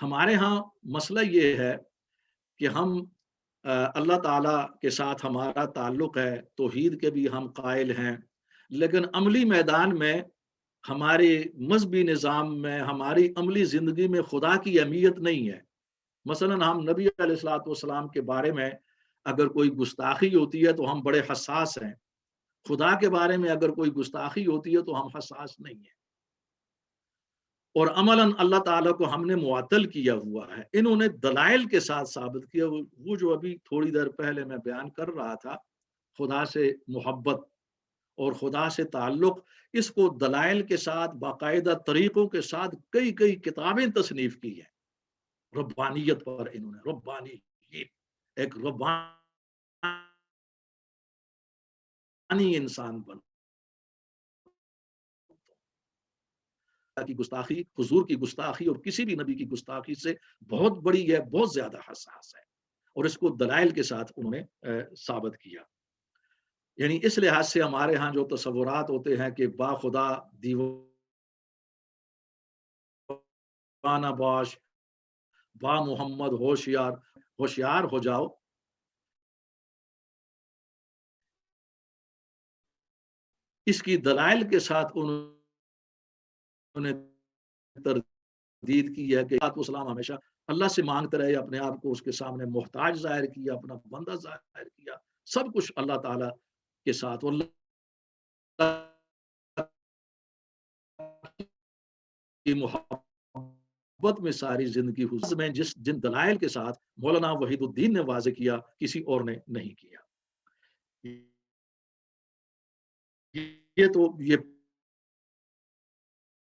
ہمارے ہاں مسئلہ یہ ہے کہ ہم اللہ تعالیٰ کے ساتھ ہمارا تعلق ہے، توحید کے بھی ہم قائل ہیں، لیکن عملی میدان میں ہمارے مذہبی نظام میں ہماری عملی زندگی میں خدا کی اہمیت نہیں ہے۔ مثلا ہم نبی علیہ الصلوۃ والسلام کے بارے میں اگر کوئی گستاخی ہوتی ہے تو ہم بڑے حساس ہیں، خدا کے بارے میں اگر کوئی گستاخی ہوتی ہے تو ہم حساس نہیں ہیں، اور عملاً اللہ تعالیٰ کو ہم نے معطل کیا ہوا ہے۔ انہوں نے دلائل کے ساتھ ثابت کیا، وہ جو ابھی تھوڑی دیر پہلے میں بیان کر رہا تھا، خدا سے محبت اور خدا سے تعلق، اس کو دلائل کے ساتھ باقاعدہ طریقوں کے ساتھ کئی کئی کتابیں تصنیف کی ہیں ربانیت پر۔ انہوں نے ربانی، ایک ربانی انسان بن کی گستاخی، حضور کی گستاخی اور کسی بھی نبی کی گستاخی سے بہت بڑی ہے، بہت زیادہ حساس ہے، اور اس کو دلائل کے ساتھ انہوں نے ثابت کیا۔ یعنی اس لحاظ سے ہمارے ہاں جو تصورات ہوتے ہیں کہ با خدا دیوانہ باش، با محمد ہوشیار، ہوشیار ہو جاؤ، اس کی دلائل کے ساتھ انہوں نے تردید کی ہے کہ اسلام ہمیشہ اللہ سے مانگتے رہے، اپنے آپ کو اس کے سامنے محتاج ظاہر کیا، اپنا بندہ ظاہر کیا، سب کچھ اللہ تعالیٰ کے ساتھ، اور اللہ کی محبت میں ساری زندگی میں جن دلائل کے ساتھ مولانا وحید الدین نے واضح کیا، کسی اور نے نہیں کیا۔ یہ تو یہ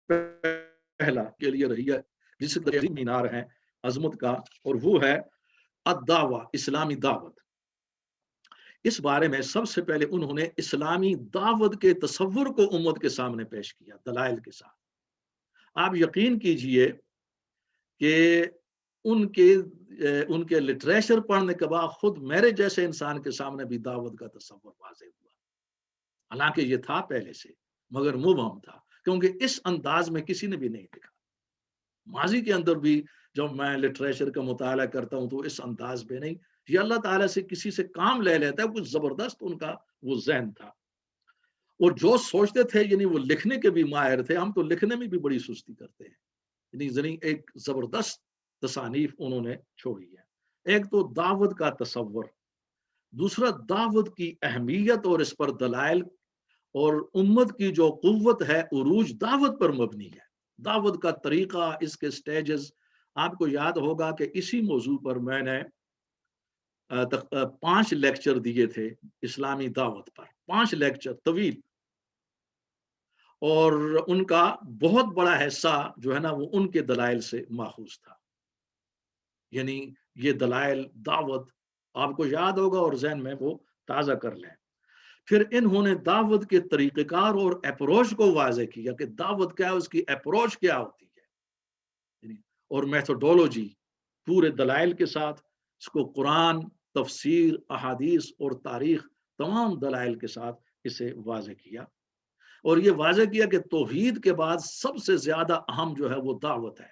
پہلا کے لیے رہی ہے جس کے مینار ہے عظمت کا، اور وہ ہے الدعوہ، اسلامی دعوت۔ اس بارے میں سب سے پہلے انہوں نے اسلامی دعوت کے تصور کو امت کے سامنے پیش کیا دلائل کے ساتھ۔ آپ یقین کیجئے کہ ان کے لٹریچر پڑھنے کے بعد خود میرے جیسے انسان کے سامنے بھی دعوت کا تصور واضح ہوا، حالانکہ یہ تھا پہلے سے مگر مبہم تھا، کیونکہ اس انداز میں کسی نے بھی نہیں لکھا۔ ماضی کے اندر بھی جب میں لٹریچر کا مطالعہ کرتا ہوں تو اس انداز میں نہیں، یہ اللہ تعالیٰ سے کسی سے کام لے لیتا ہے، کچھ زبردست ان کا وہ ذہن تھا، اور جو سوچتے تھے یعنی وہ لکھنے کے بھی ماہر تھے۔ ہم تو لکھنے میں بھی بڑی سستی کرتے ہیں، یعنی ایک زبردست تصانیف انہوں نے چھوڑی ہے۔ ایک تو دعوت کا تصور، دوسرا دعوت کی اہمیت اور اس پر دلائل، اور امت کی جو قوت ہے عروج دعوت پر مبنی ہے، دعوت کا طریقہ، اس کے سٹیجز۔ آپ کو یاد ہوگا کہ اسی موضوع پر میں نے 5 لیکچر دیے تھے اسلامی دعوت پر، 5 لیکچر طویل، اور ان کا بہت بڑا حصہ جو ہے نا وہ ان کے دلائل سے ماخوذ تھا۔ یعنی یہ دلائل دعوت آپ کو یاد ہوگا اور ذہن میں وہ تازہ کر لیں۔ پھر انہوں نے دعوت کے طریقہ کار اور اپروچ کو واضح کیا کہ دعوت کیا ہے، اس کی اپروچ کیا ہوتی ہے، اور میتھوڈولوجی پورے دلائل کے ساتھ، اس کو قرآن، تفسیر، احادیث اور تاریخ، تمام دلائل کے ساتھ اسے واضح کیا، اور یہ واضح کیا کہ توحید کے بعد سب سے زیادہ اہم جو ہے وہ دعوت ہے،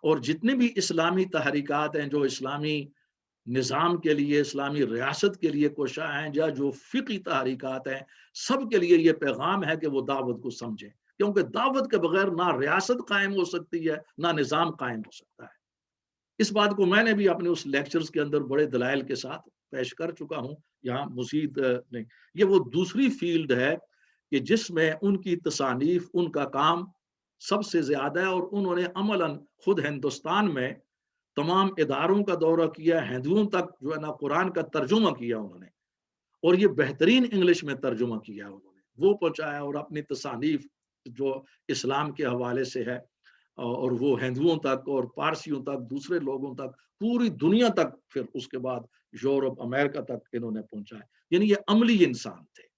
اور جتنی بھی اسلامی تحریکات ہیں جو اسلامی نظام کے لیے، اسلامی ریاست کے لیے کوشاں ہیں، یا جو فقہی تحریکات ہیں، سب کے لیے یہ پیغام ہے کہ وہ دعوت کو سمجھیں، کیونکہ دعوت کے بغیر نہ ریاست قائم ہو سکتی ہے، نہ نظام قائم ہو سکتا ہے۔ اس بات کو میں نے بھی اپنے اس لیکچرز کے اندر بڑے دلائل کے ساتھ پیش کر چکا ہوں، یہاں مزید نہیں۔ یہ وہ دوسری فیلڈ ہے کہ جس میں ان کی تصانیف، ان کا کام سب سے زیادہ ہے، اور انہوں نے عملاً خود ہندوستان میں تمام اداروں کا دورہ کیا، ہندوؤں تک جو ہے نا قرآن کا ترجمہ کیا انہوں نے، اور یہ بہترین انگلش میں ترجمہ کیا انہوں نے، وہ پہنچایا، اور اپنی تصانیف جو اسلام کے حوالے سے ہے، اور وہ ہندوؤں تک اور پارسیوں تک، دوسرے لوگوں تک، پوری دنیا تک، پھر اس کے بعد یورپ، امریکہ تک انہوں نے پہنچایا۔ یعنی یہ عملی انسان تھے،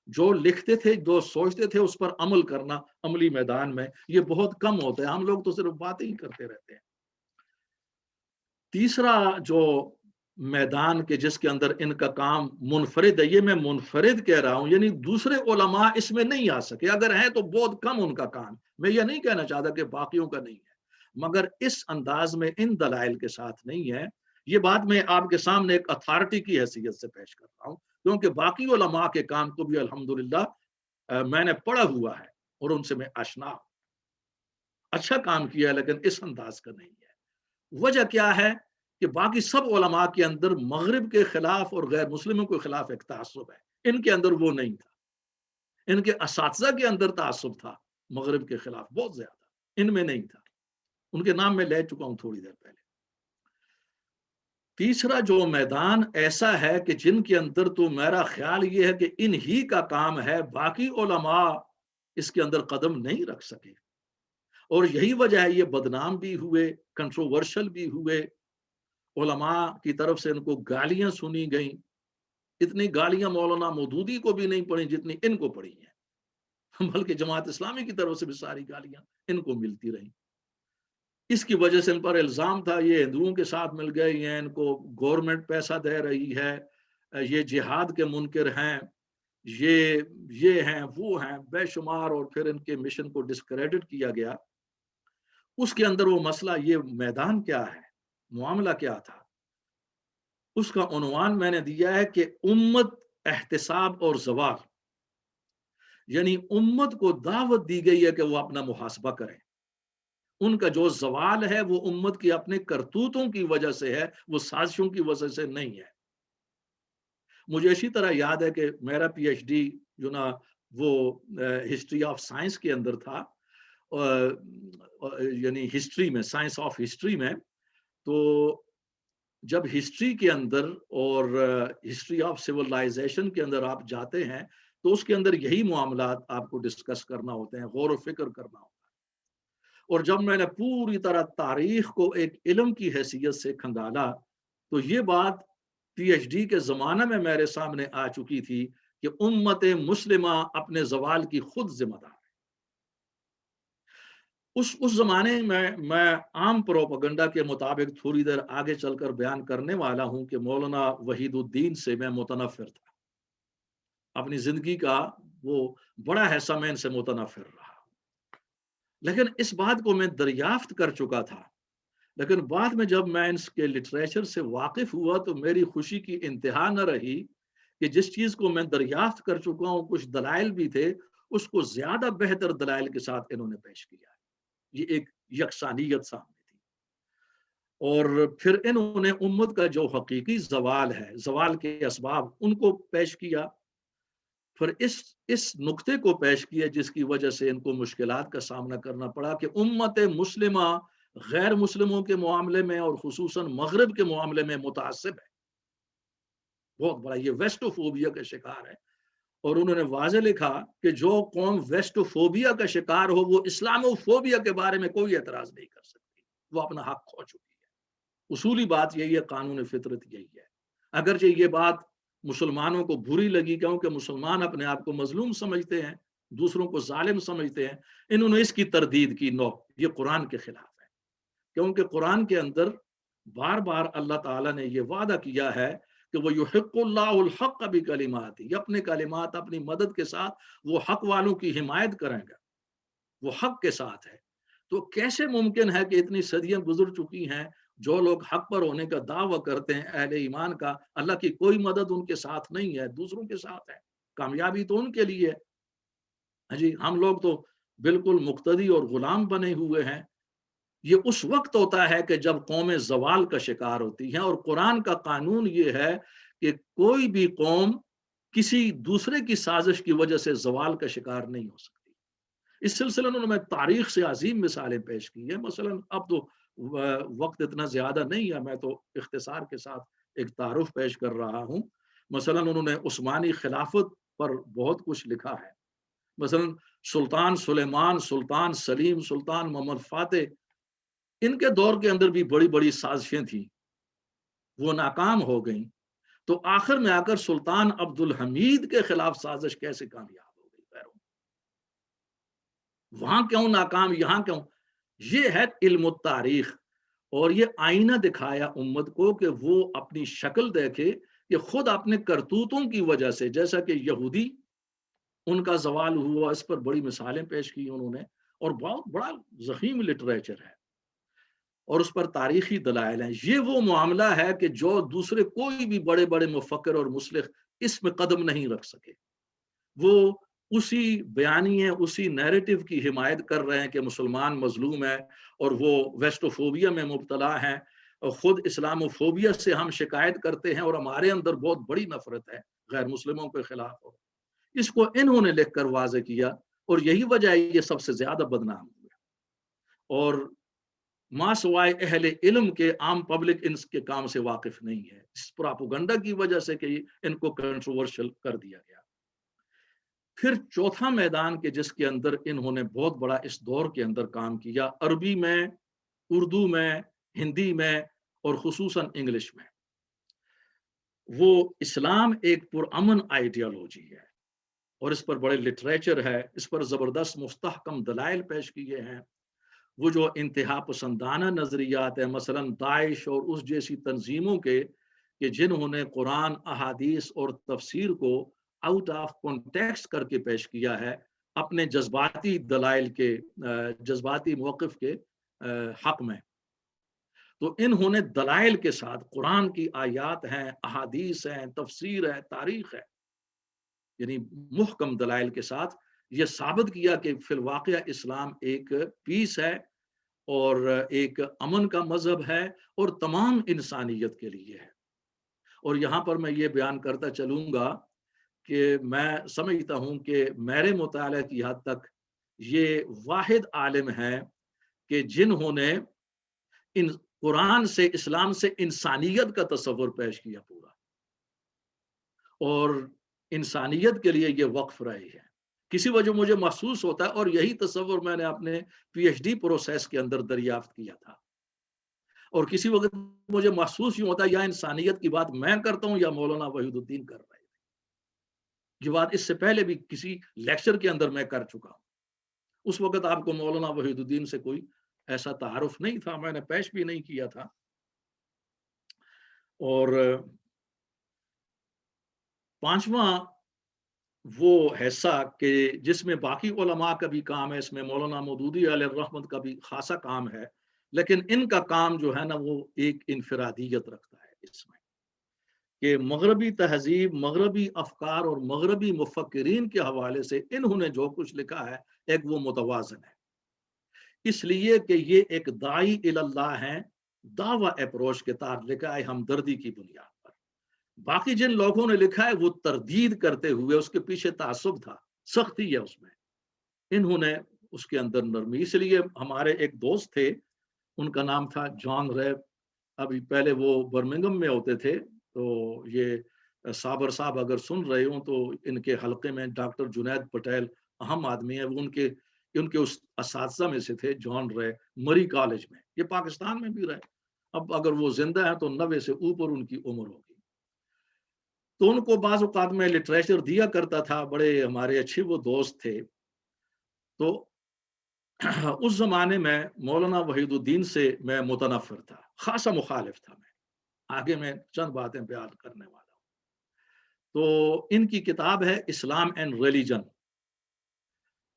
جو لکھتے تھے، جو سوچتے تھے، اس پر عمل کرنا عملی میدان میں یہ بہت کم ہوتا ہے، ہم لوگ تو صرف باتیں ہی کرتے رہتے ہیں۔ تیسرا جو میدان کے جس کے اندر ان کا کام منفرد ہے، یہ میں منفرد کہہ رہا ہوں، یعنی دوسرے علماء اس میں نہیں آ سکے، اگر ہیں تو بہت کم ان کا کام، میں یہ نہیں کہنا چاہتا کہ باقیوں کا نہیں ہے، مگر اس انداز میں ان دلائل کے ساتھ نہیں ہے۔ یہ بات میں آپ کے سامنے ایک اتھارٹی کی حیثیت سے پیش کر رہا ہوں، کیونکہ باقی علماء کے کام کو بھی الحمدللہ میں نے پڑھا ہوا ہے اور ان سے میں آشنا ہوں۔ اچھا کام کیا ہے لیکن اس انداز کا نہیں ہے۔ وجہ کیا ہے کہ باقی سب علماء کے اندر مغرب کے خلاف اور غیر مسلموں کے خلاف ایک تعصب ہے، ان کے اندر وہ نہیں تھا۔ ان کے اساتذہ کے اندر تعصب تھا مغرب کے خلاف بہت زیادہ، ان میں نہیں تھا۔ ان کے نام میں لے چکا ہوں تھوڑی دیر پہلے۔ تیسرا جو میدان ایسا ہے کہ جن کے اندر تو میرا خیال یہ ہے کہ ان ہی کا کام ہے، باقی علماء اس کے اندر قدم نہیں رکھ سکے، اور یہی وجہ ہے یہ بدنام بھی ہوئے، کنٹروورشل بھی ہوئے، علماء کی طرف سے ان کو گالیاں سنی گئیں۔ اتنی گالیاں مولانا مودودی کو بھی نہیں پڑی جتنی ان کو پڑی ہیں، بلکہ جماعت اسلامی کی طرف سے بھی ساری گالیاں ان کو ملتی رہیں۔ اس کی وجہ سے ان پر الزام تھا یہ ہندوؤں کے ساتھ مل گئے ہیں، ان کو گورنمنٹ پیسہ دے رہی ہے، یہ جہاد کے منکر ہیں، یہ ہیں وہ ہیں بے شمار، اور پھر ان کے مشن کو ڈسکریڈٹ کیا گیا۔ اس کے اندر وہ مسئلہ، یہ میدان کیا ہے، معاملہ کیا تھا، اس کا عنوان میں نے دیا ہے کہ امت، احتساب اور زوال۔ یعنی امت کو دعوت دی گئی ہے کہ وہ اپنا محاسبہ کریں۔ ان کا جو زوال ہے وہ امت کی اپنے کرتوتوں کی وجہ سے ہے، وہ سازشوں کی وجہ سے نہیں ہے۔ مجھے اسی طرح یاد ہے کہ میرا پی ایچ ڈی جو نا وہ ہسٹری آف سائنس کے اندر تھا، یعنی ہسٹری میں، سائنس آف ہسٹری میں۔ تو جب ہسٹری کے اندر اور ہسٹری آف سیولائزیشن کے اندر آپ جاتے ہیں تو اس کے اندر یہی معاملات آپ کو ڈسکس کرنا ہوتے ہیں، غور و فکر کرنا ہوتا ہے۔ اور جب میں نے پوری طرح تاریخ کو ایک علم کی حیثیت سے کھنگالا تو یہ بات پی ایچ ڈی کے زمانہ میں میرے سامنے آ چکی تھی کہ امت مسلمہ اپنے زوال کی خود ذمہ دار ہے۔ اس زمانے میں عام پروپیگنڈا کے مطابق تھوڑی دیر آگے چل کر بیان کرنے والا ہوں کہ مولانا وحید الدین سے میں متنفر تھا، اپنی زندگی کا وہ بڑا حصہ میں ان سے متنفر رہا، لیکن اس بات کو میں دریافت کر چکا تھا۔ لیکن بعد میں جب میں ان کے لٹریچر سے واقف ہوا تو میری خوشی کی انتہا نہ رہی کہ جس چیز کو میں دریافت کر چکا ہوں، کچھ دلائل بھی تھے، اس کو زیادہ بہتر دلائل کے ساتھ انہوں نے پیش کیا۔ یہ ایک یکسانیت سامنے تھی، اور پھر انہوں نے امت کا جو حقیقی زوال ہے، زوال کے اسباب، ان کو پیش کیا۔ پھر اس نقطے کو پیش کیا جس کی وجہ سے ان کو مشکلات کا سامنا کرنا پڑا کہ امت مسلمہ غیر مسلموں کے معاملے میں اور خصوصاً مغرب کے معاملے میں متعصب ہے، بہت بڑا یہ ویسٹوفوبیا کا شکار ہے۔ اور انہوں نے واضح لکھا کہ جو قوم ویسٹوفوبیا کا شکار ہو وہ اسلاموفوبیا کے بارے میں کوئی اعتراض نہیں کر سکتی، وہ اپنا حق کھو چکی ہے۔ اصولی بات یہی ہے، قانون فطرت یہی ہے۔ اگرچہ یہ بات مسلمانوں کو بری لگی کیونکہ مسلمان اپنے آپ کو مظلوم سمجھتے ہیں، دوسروں کو ظالم سمجھتے ہیں، انہوں نے اس کی تردید کی، نو، یہ قرآن کے خلاف ہے، کیونکہ قرآن کے اندر بار بار اللہ تعالیٰ نے یہ وعدہ کیا ہے کہ وہ یحق اللہ الحق بکلمات، یہ اپنے کلمات، اپنی مدد کے ساتھ وہ حق والوں کی حمایت کریں گا، وہ حق کے ساتھ ہے۔ تو کیسے ممکن ہے کہ اتنی صدیاں گزر چکی ہیں، جو لوگ حق پر ہونے کا دعویٰ کرتے ہیں اہل ایمان کا، اللہ کی کوئی مدد ان کے ساتھ نہیں ہے، دوسروں کے ساتھ ہے، کامیابی تو ان کے لیے ہے۔ ہاں جی، ہم لوگ تو بالکل مقتدی اور غلام بنے ہوئے ہیں۔ یہ اس وقت ہوتا ہے کہ جب قومیں زوال کا شکار ہوتی ہیں، اور قرآن کا قانون یہ ہے کہ کوئی بھی قوم کسی دوسرے کی سازش کی وجہ سے زوال کا شکار نہیں ہو سکتی۔ اس سلسلے میں میں تاریخ سے عظیم مثالیں پیش کی ہیں۔ مثلا اب تو وقت اتنا زیادہ نہیں ہے، میں تو اختصار کے ساتھ ایک تعارف پیش کر رہا ہوں۔ مثلا انہوں نے عثمانی خلافت پر بہت کچھ لکھا ہے۔ مثلا سلطان سلیمان، سلطان سلیم، سلطان محمد فاتح، ان کے دور کے اندر بھی بڑی بڑی سازشیں تھیں، وہ ناکام ہو گئیں۔ تو آخر میں آ کر سلطان عبد الحمید کے خلاف سازش کیسے کامیاب ہو گئی؟ وہاں کیوں ناکام، یہاں کیوں؟ یہ ہے علم التاریخ، اور یہ آئینہ دکھایا امت کو کہ وہ اپنی شکل دیکھے کہ خود اپنے کرتوتوں کی وجہ سے، جیسا کہ یہودی ان کا زوال ہوا، اس پر بڑی مثالیں پیش کی انہوں نے، اور بہت بڑا ضخیم لٹریچر ہے۔ اور اس پر تاریخی دلائل ہیں. یہ وہ معاملہ ہے کہ جو دوسرے کوئی بھی بڑے بڑے مفکر اور مسلک اس میں قدم نہیں رکھ سکے. وہ اسی بیانیے اسی نیریٹو کی حمایت کر رہے ہیں کہ مسلمان مظلوم ہے اور وہ ویسٹوفوبیا میں مبتلا ہیں، اور خود اسلاموفوبیا سے ہم شکایت کرتے ہیں اور ہمارے اندر بہت بڑی نفرت ہے غیر مسلموں کے خلاف. ہو اس کو انہوں نے لکھ کر واضح کیا اور یہی وجہ ہے یہ سب سے زیادہ بدنام ہوئے. اور ماں سوائے اہل علم کے عام پبلک ان کے کام سے واقف نہیں ہے، اس پراپوگنڈا کی وجہ سے کہ ان کو کنٹروورشل کر دیا گیا. پھر چوتھا میدان کے جس کے اندر انہوں نے بہت بڑا اس دور کے اندر کام کیا، عربی میں، اردو میں، ہندی میں اور خصوصاً انگلش میں، وہ اسلام ایک پرامن آئیڈیالوجی ہے اور اس پر بڑے لٹریچر ہے، اس پر زبردست مستحکم دلائل پیش کیے ہیں. وہ جو انتہا پسندانہ نظریات ہیں، مثلا داعش اور اس جیسی تنظیموں کے کہ جنہوں نے قرآن، احادیث اور تفسیر کو آؤٹ آف کانٹیکسٹ کر کے پیش کیا ہے اپنے جذباتی دلائل کے، جذباتی موقف کے حق میں. تو انہوں نے دلائل کے ساتھ، قرآن کی آیات ہیں، احادیث ہیں، تفسیر ہے، تاریخ ہے، یعنی محکم دلائل کے ساتھ یہ ثابت کیا کہ فی الواقع اسلام ایک پیس ہے اور ایک امن کا مذہب ہے اور تمام انسانیت کے لیے ہے. اور یہاں پر میں یہ بیان کرتا چلوں گا کہ میں سمجھتا ہوں کہ میرے مطالعہ کی حد تک یہ واحد عالم ہیں کہ جنہوں نے ان قرآن سے، اسلام سے انسانیت کا تصور پیش کیا پورا، اور انسانیت کے لیے یہ وقف رہے ہیں. کسی وجہ مجھے محسوس ہوتا ہے، اور یہی تصور میں نے اپنے پی ایچ ڈی پروسیس کے اندر دریافت کیا تھا، اور کسی وقت مجھے محسوس یوں ہوتا ہے یا انسانیت کی بات میں کرتا ہوں یا مولانا وحید الدین کر رہے ہیں. یہ بات اس سے پہلے بھی کسی لیکچر کے اندر میں کر چکا ہوں. اس وقت آپ کو مولانا وحید الدین سے کوئی ایسا تعارف نہیں تھا، میں نے پیش بھی نہیں کیا تھا. اور پانچواں وہ حصہ کہ جس میں باقی علماء کا بھی کام ہے، اس میں مولانا مودودی علیہ الرحمت کا بھی خاصا کام ہے، لیکن ان کا کام جو ہے نا وہ ایک انفرادیت رکھتا ہے اس میں کہ مغربی تہذیب، مغربی افکار اور مغربی مفکرین کے حوالے سے انہوں نے جو کچھ لکھا ہے ایک وہ متوازن ہے، اس لیے کہ یہ ایک داعی اللہ ہیں، دعوی اپروچ کے تحت لکھا ہے ہمدردی کی بنیاد پر. باقی جن لوگوں نے لکھا ہے وہ تردید کرتے ہوئے، اس کے پیچھے تعصب تھا، سختی ہے اس میں. انہوں نے اس کے اندر نرمی، اس لیے ہمارے ایک دوست تھے، ان کا نام تھا جان ریب. ابھی پہلے وہ برمنگم میں ہوتے تھے، تو یہ صابر صاحب اگر سن رہے ہوں تو ان کے حلقے میں ڈاکٹر جنید پٹیل اہم آدمی ہے، وہ ان کے اس اساتذہ میں سے تھے. جان رے مری کالج میں، یہ پاکستان میں بھی رہے، اب اگر وہ زندہ ہیں تو 90 سے اوپر ان کی عمر ہوگی. تو ان کو بعض اوقات میں لٹریچر دیا کرتا تھا، بڑے ہمارے اچھے وہ دوست تھے. تو اس زمانے میں مولانا وحید الدین سے میں متنفر تھا، خاصا مخالف تھا. میں آگے میں چند باتیں بیان کرنے والا ہوں. تو ان کی کتاب ہے اسلام اینڈ ریلیجن.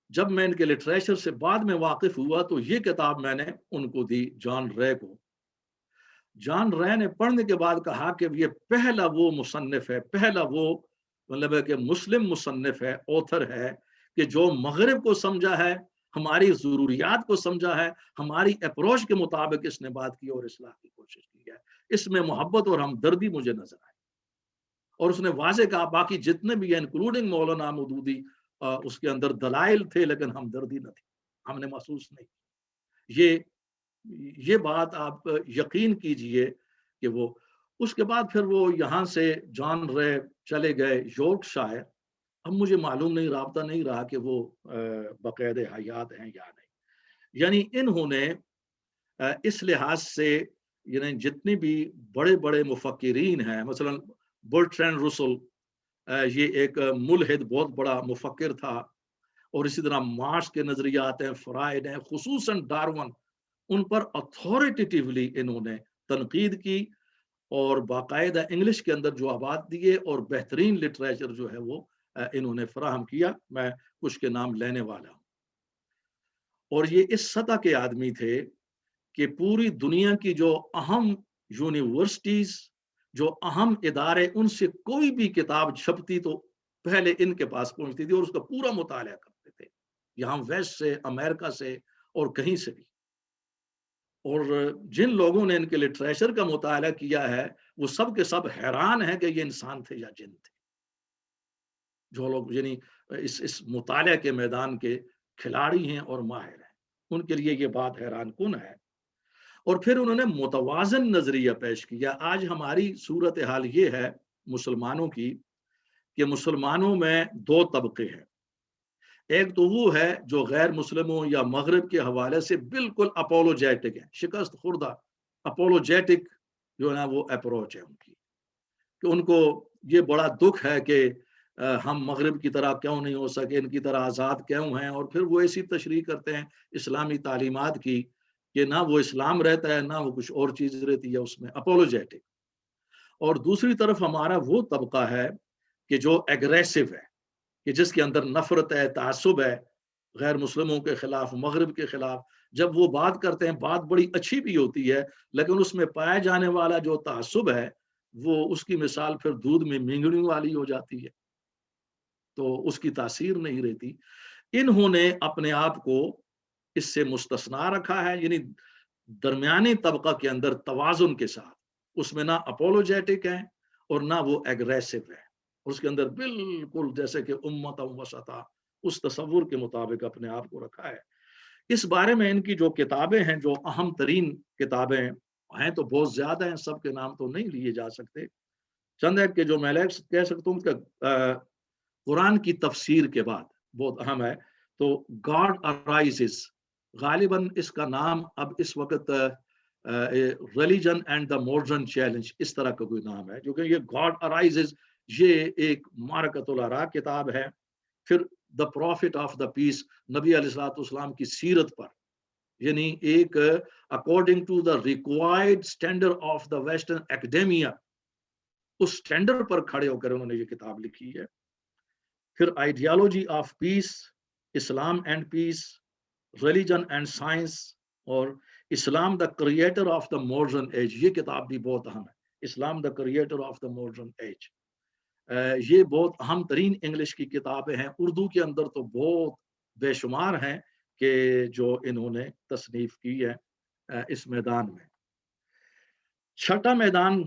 جب میں ان کے لٹریچر سے بعد میں واقف ہوا تو یہ کتاب میں نے ان کو دی، جان رے کو. جان رے نے پڑھنے کے بعد کہا کہ یہ پہلا وہ مصنف ہے، پہلا وہ مطلب ہے کہ مسلم مصنف ہے، اوتھر ہے کہ جو مغرب کو سمجھا ہے، ہماری ضروریات کو سمجھا ہے، ہماری اپروچ کے مطابق اس نے بات کی اور اصلاح کی کوشش کی ہے. اس میں محبت اور ہمدردی مجھے نظر آئی. اور اس نے واضح کہا باقی جتنے بھی ہیں انکلوڈنگ مولانا مودودی، اس کے اندر دلائل تھے لیکن ہمدردی نہ تھی، ہم نے محسوس نہیں. یہ بات آپ یقین کیجئے کہ وہ اس کے بعد پھر وہ یہاں سے جان رے چلے گئے یورک شائر. اب مجھے معلوم نہیں، رابطہ نہیں رہا کہ وہ باقاعدہ حیات ہیں یا نہیں. یعنی انہوں نے اس لحاظ سے یعنی جتنے بھی بڑے بڑے مفکرین ہیں، مثلا برٹرینڈ رسل، یہ ایک ملحد بہت بڑا مفکر تھا، اور اسی طرح مارکس کے نظریات ہیں، فرائڈ ہیں، خصوصاً ڈارون، ان پر اتھارٹیٹیولی انہوں نے تنقید کی اور باقاعدہ انگلش کے اندر جوابات دیے اور بہترین لٹریچر جو ہے وہ انہوں نے فراہم کیا. میں کچھ کے نام لینے والا ہوں. اور یہ اس سطح کے آدمی تھے کہ پوری دنیا کی جو اہم یونیورسٹیز، جو اہم ادارے، ان سے کوئی بھی کتاب چھپتی تو پہلے ان کے پاس پہنچتی تھی اور اس کا پورا مطالعہ کرتے تھے، یہاں ویسٹ سے، امریکہ سے اور کہیں سے بھی۔ اور جن لوگوں نے ان کے لٹریچر کا مطالعہ کیا ہے وہ سب کے سب حیران ہیں کہ یہ انسان تھے یا جن تھے، جو لوگ یعنی اس مطالعہ کے میدان کے کھلاڑی ہیں اور ماہر ہیں، ان کے لیے یہ بات حیران کن ہے۔ اور پھر انہوں نے متوازن نظریہ پیش کیا۔ آج ہماری صورتحال یہ ہے مسلمانوں کی کہ مسلمانوں میں دو طبقے ہیں، ایک تو وہ ہے جو غیر مسلموں یا مغرب کے حوالے سے بالکل اپولوجیٹک ہے، شکست خوردہ اپولوجیٹک جو ہے نا وہ اپروچ ہے ان کی، کہ ان کو یہ بڑا دکھ ہے کہ ہم مغرب کی طرح کیوں نہیں ہو سکے، ان کی طرح آزاد کیوں ہیں، اور پھر وہ ایسی تشریح کرتے ہیں اسلامی تعلیمات کی کہ نہ وہ اسلام رہتا ہے نہ وہ کچھ اور چیز رہتی ہے اس میں، اپولوجیٹک۔ اور دوسری طرف ہمارا وہ طبقہ ہے کہ جو ایگریسو ہے، کہ جس کے اندر نفرت ہے، تعصب ہے، غیر مسلموں کے خلاف، مغرب کے خلاف۔ جب وہ بات کرتے ہیں بات بڑی اچھی بھی ہوتی ہے، لیکن اس میں پایا جانے والا جو تعصب ہے وہ اس کی مثال پھر دودھ میں مینگنی والی ہو جاتی ہے، تو اس کی تاثیر نہیں رہتی۔ انہوں نے اپنے آپ کو اس سے مستثنا رکھا ہے، یعنی درمیانی طبقہ کے اندر توازن کے ساتھ، اس میں نہ اپولوجیٹک ہے اور نہ وہ ایگریسو ہے، اس کے اندر بالکل جیسے کہ امت وسطا اس تصور کے مطابق اپنے آپ کو رکھا ہے۔ اس بارے میں ان کی جو کتابیں ہیں، جو اہم ترین کتابیں ہیں تو بہت زیادہ ہیں، سب کے نام تو نہیں لیے جا سکتے، چند ہے کہ جو میں کہہ سکتا ہوں کہ قرآن کی تفسیر کے بعد بہت اہم ہے تو گاڈ ارائزز، غالباً اس کا نام اب اس وقت religion and the modern challenge اس طرح کا کوئی نام ہے، جو کہ یہ گاڈ ارائزز یہ ایک معرکۃ العراء کتاب ہے۔ پھر دا پروفٹ آف دا پیس، نبی علیہ الصلوۃ والسلام کی سیرت پر، یعنی ایک according to the required standard of the western academia, اس اسٹینڈرڈ پر کھڑے ہو کر انہوں نے یہ کتاب لکھی ہے۔ پھر ideology of peace, Islam and peace, religion and science, اور Islam the creator of the modern age, یہ کتاب بھی بہت اہم ہے، Islam the creator of the modern age. یہ بہت اہم ترین انگلش کی کتابیں ہیں، اردو کے اندر تو بہت بے شمار ہیں کہ جو انہوں نے تصنیف کی ہے اس میدان میں۔ چھٹا میدان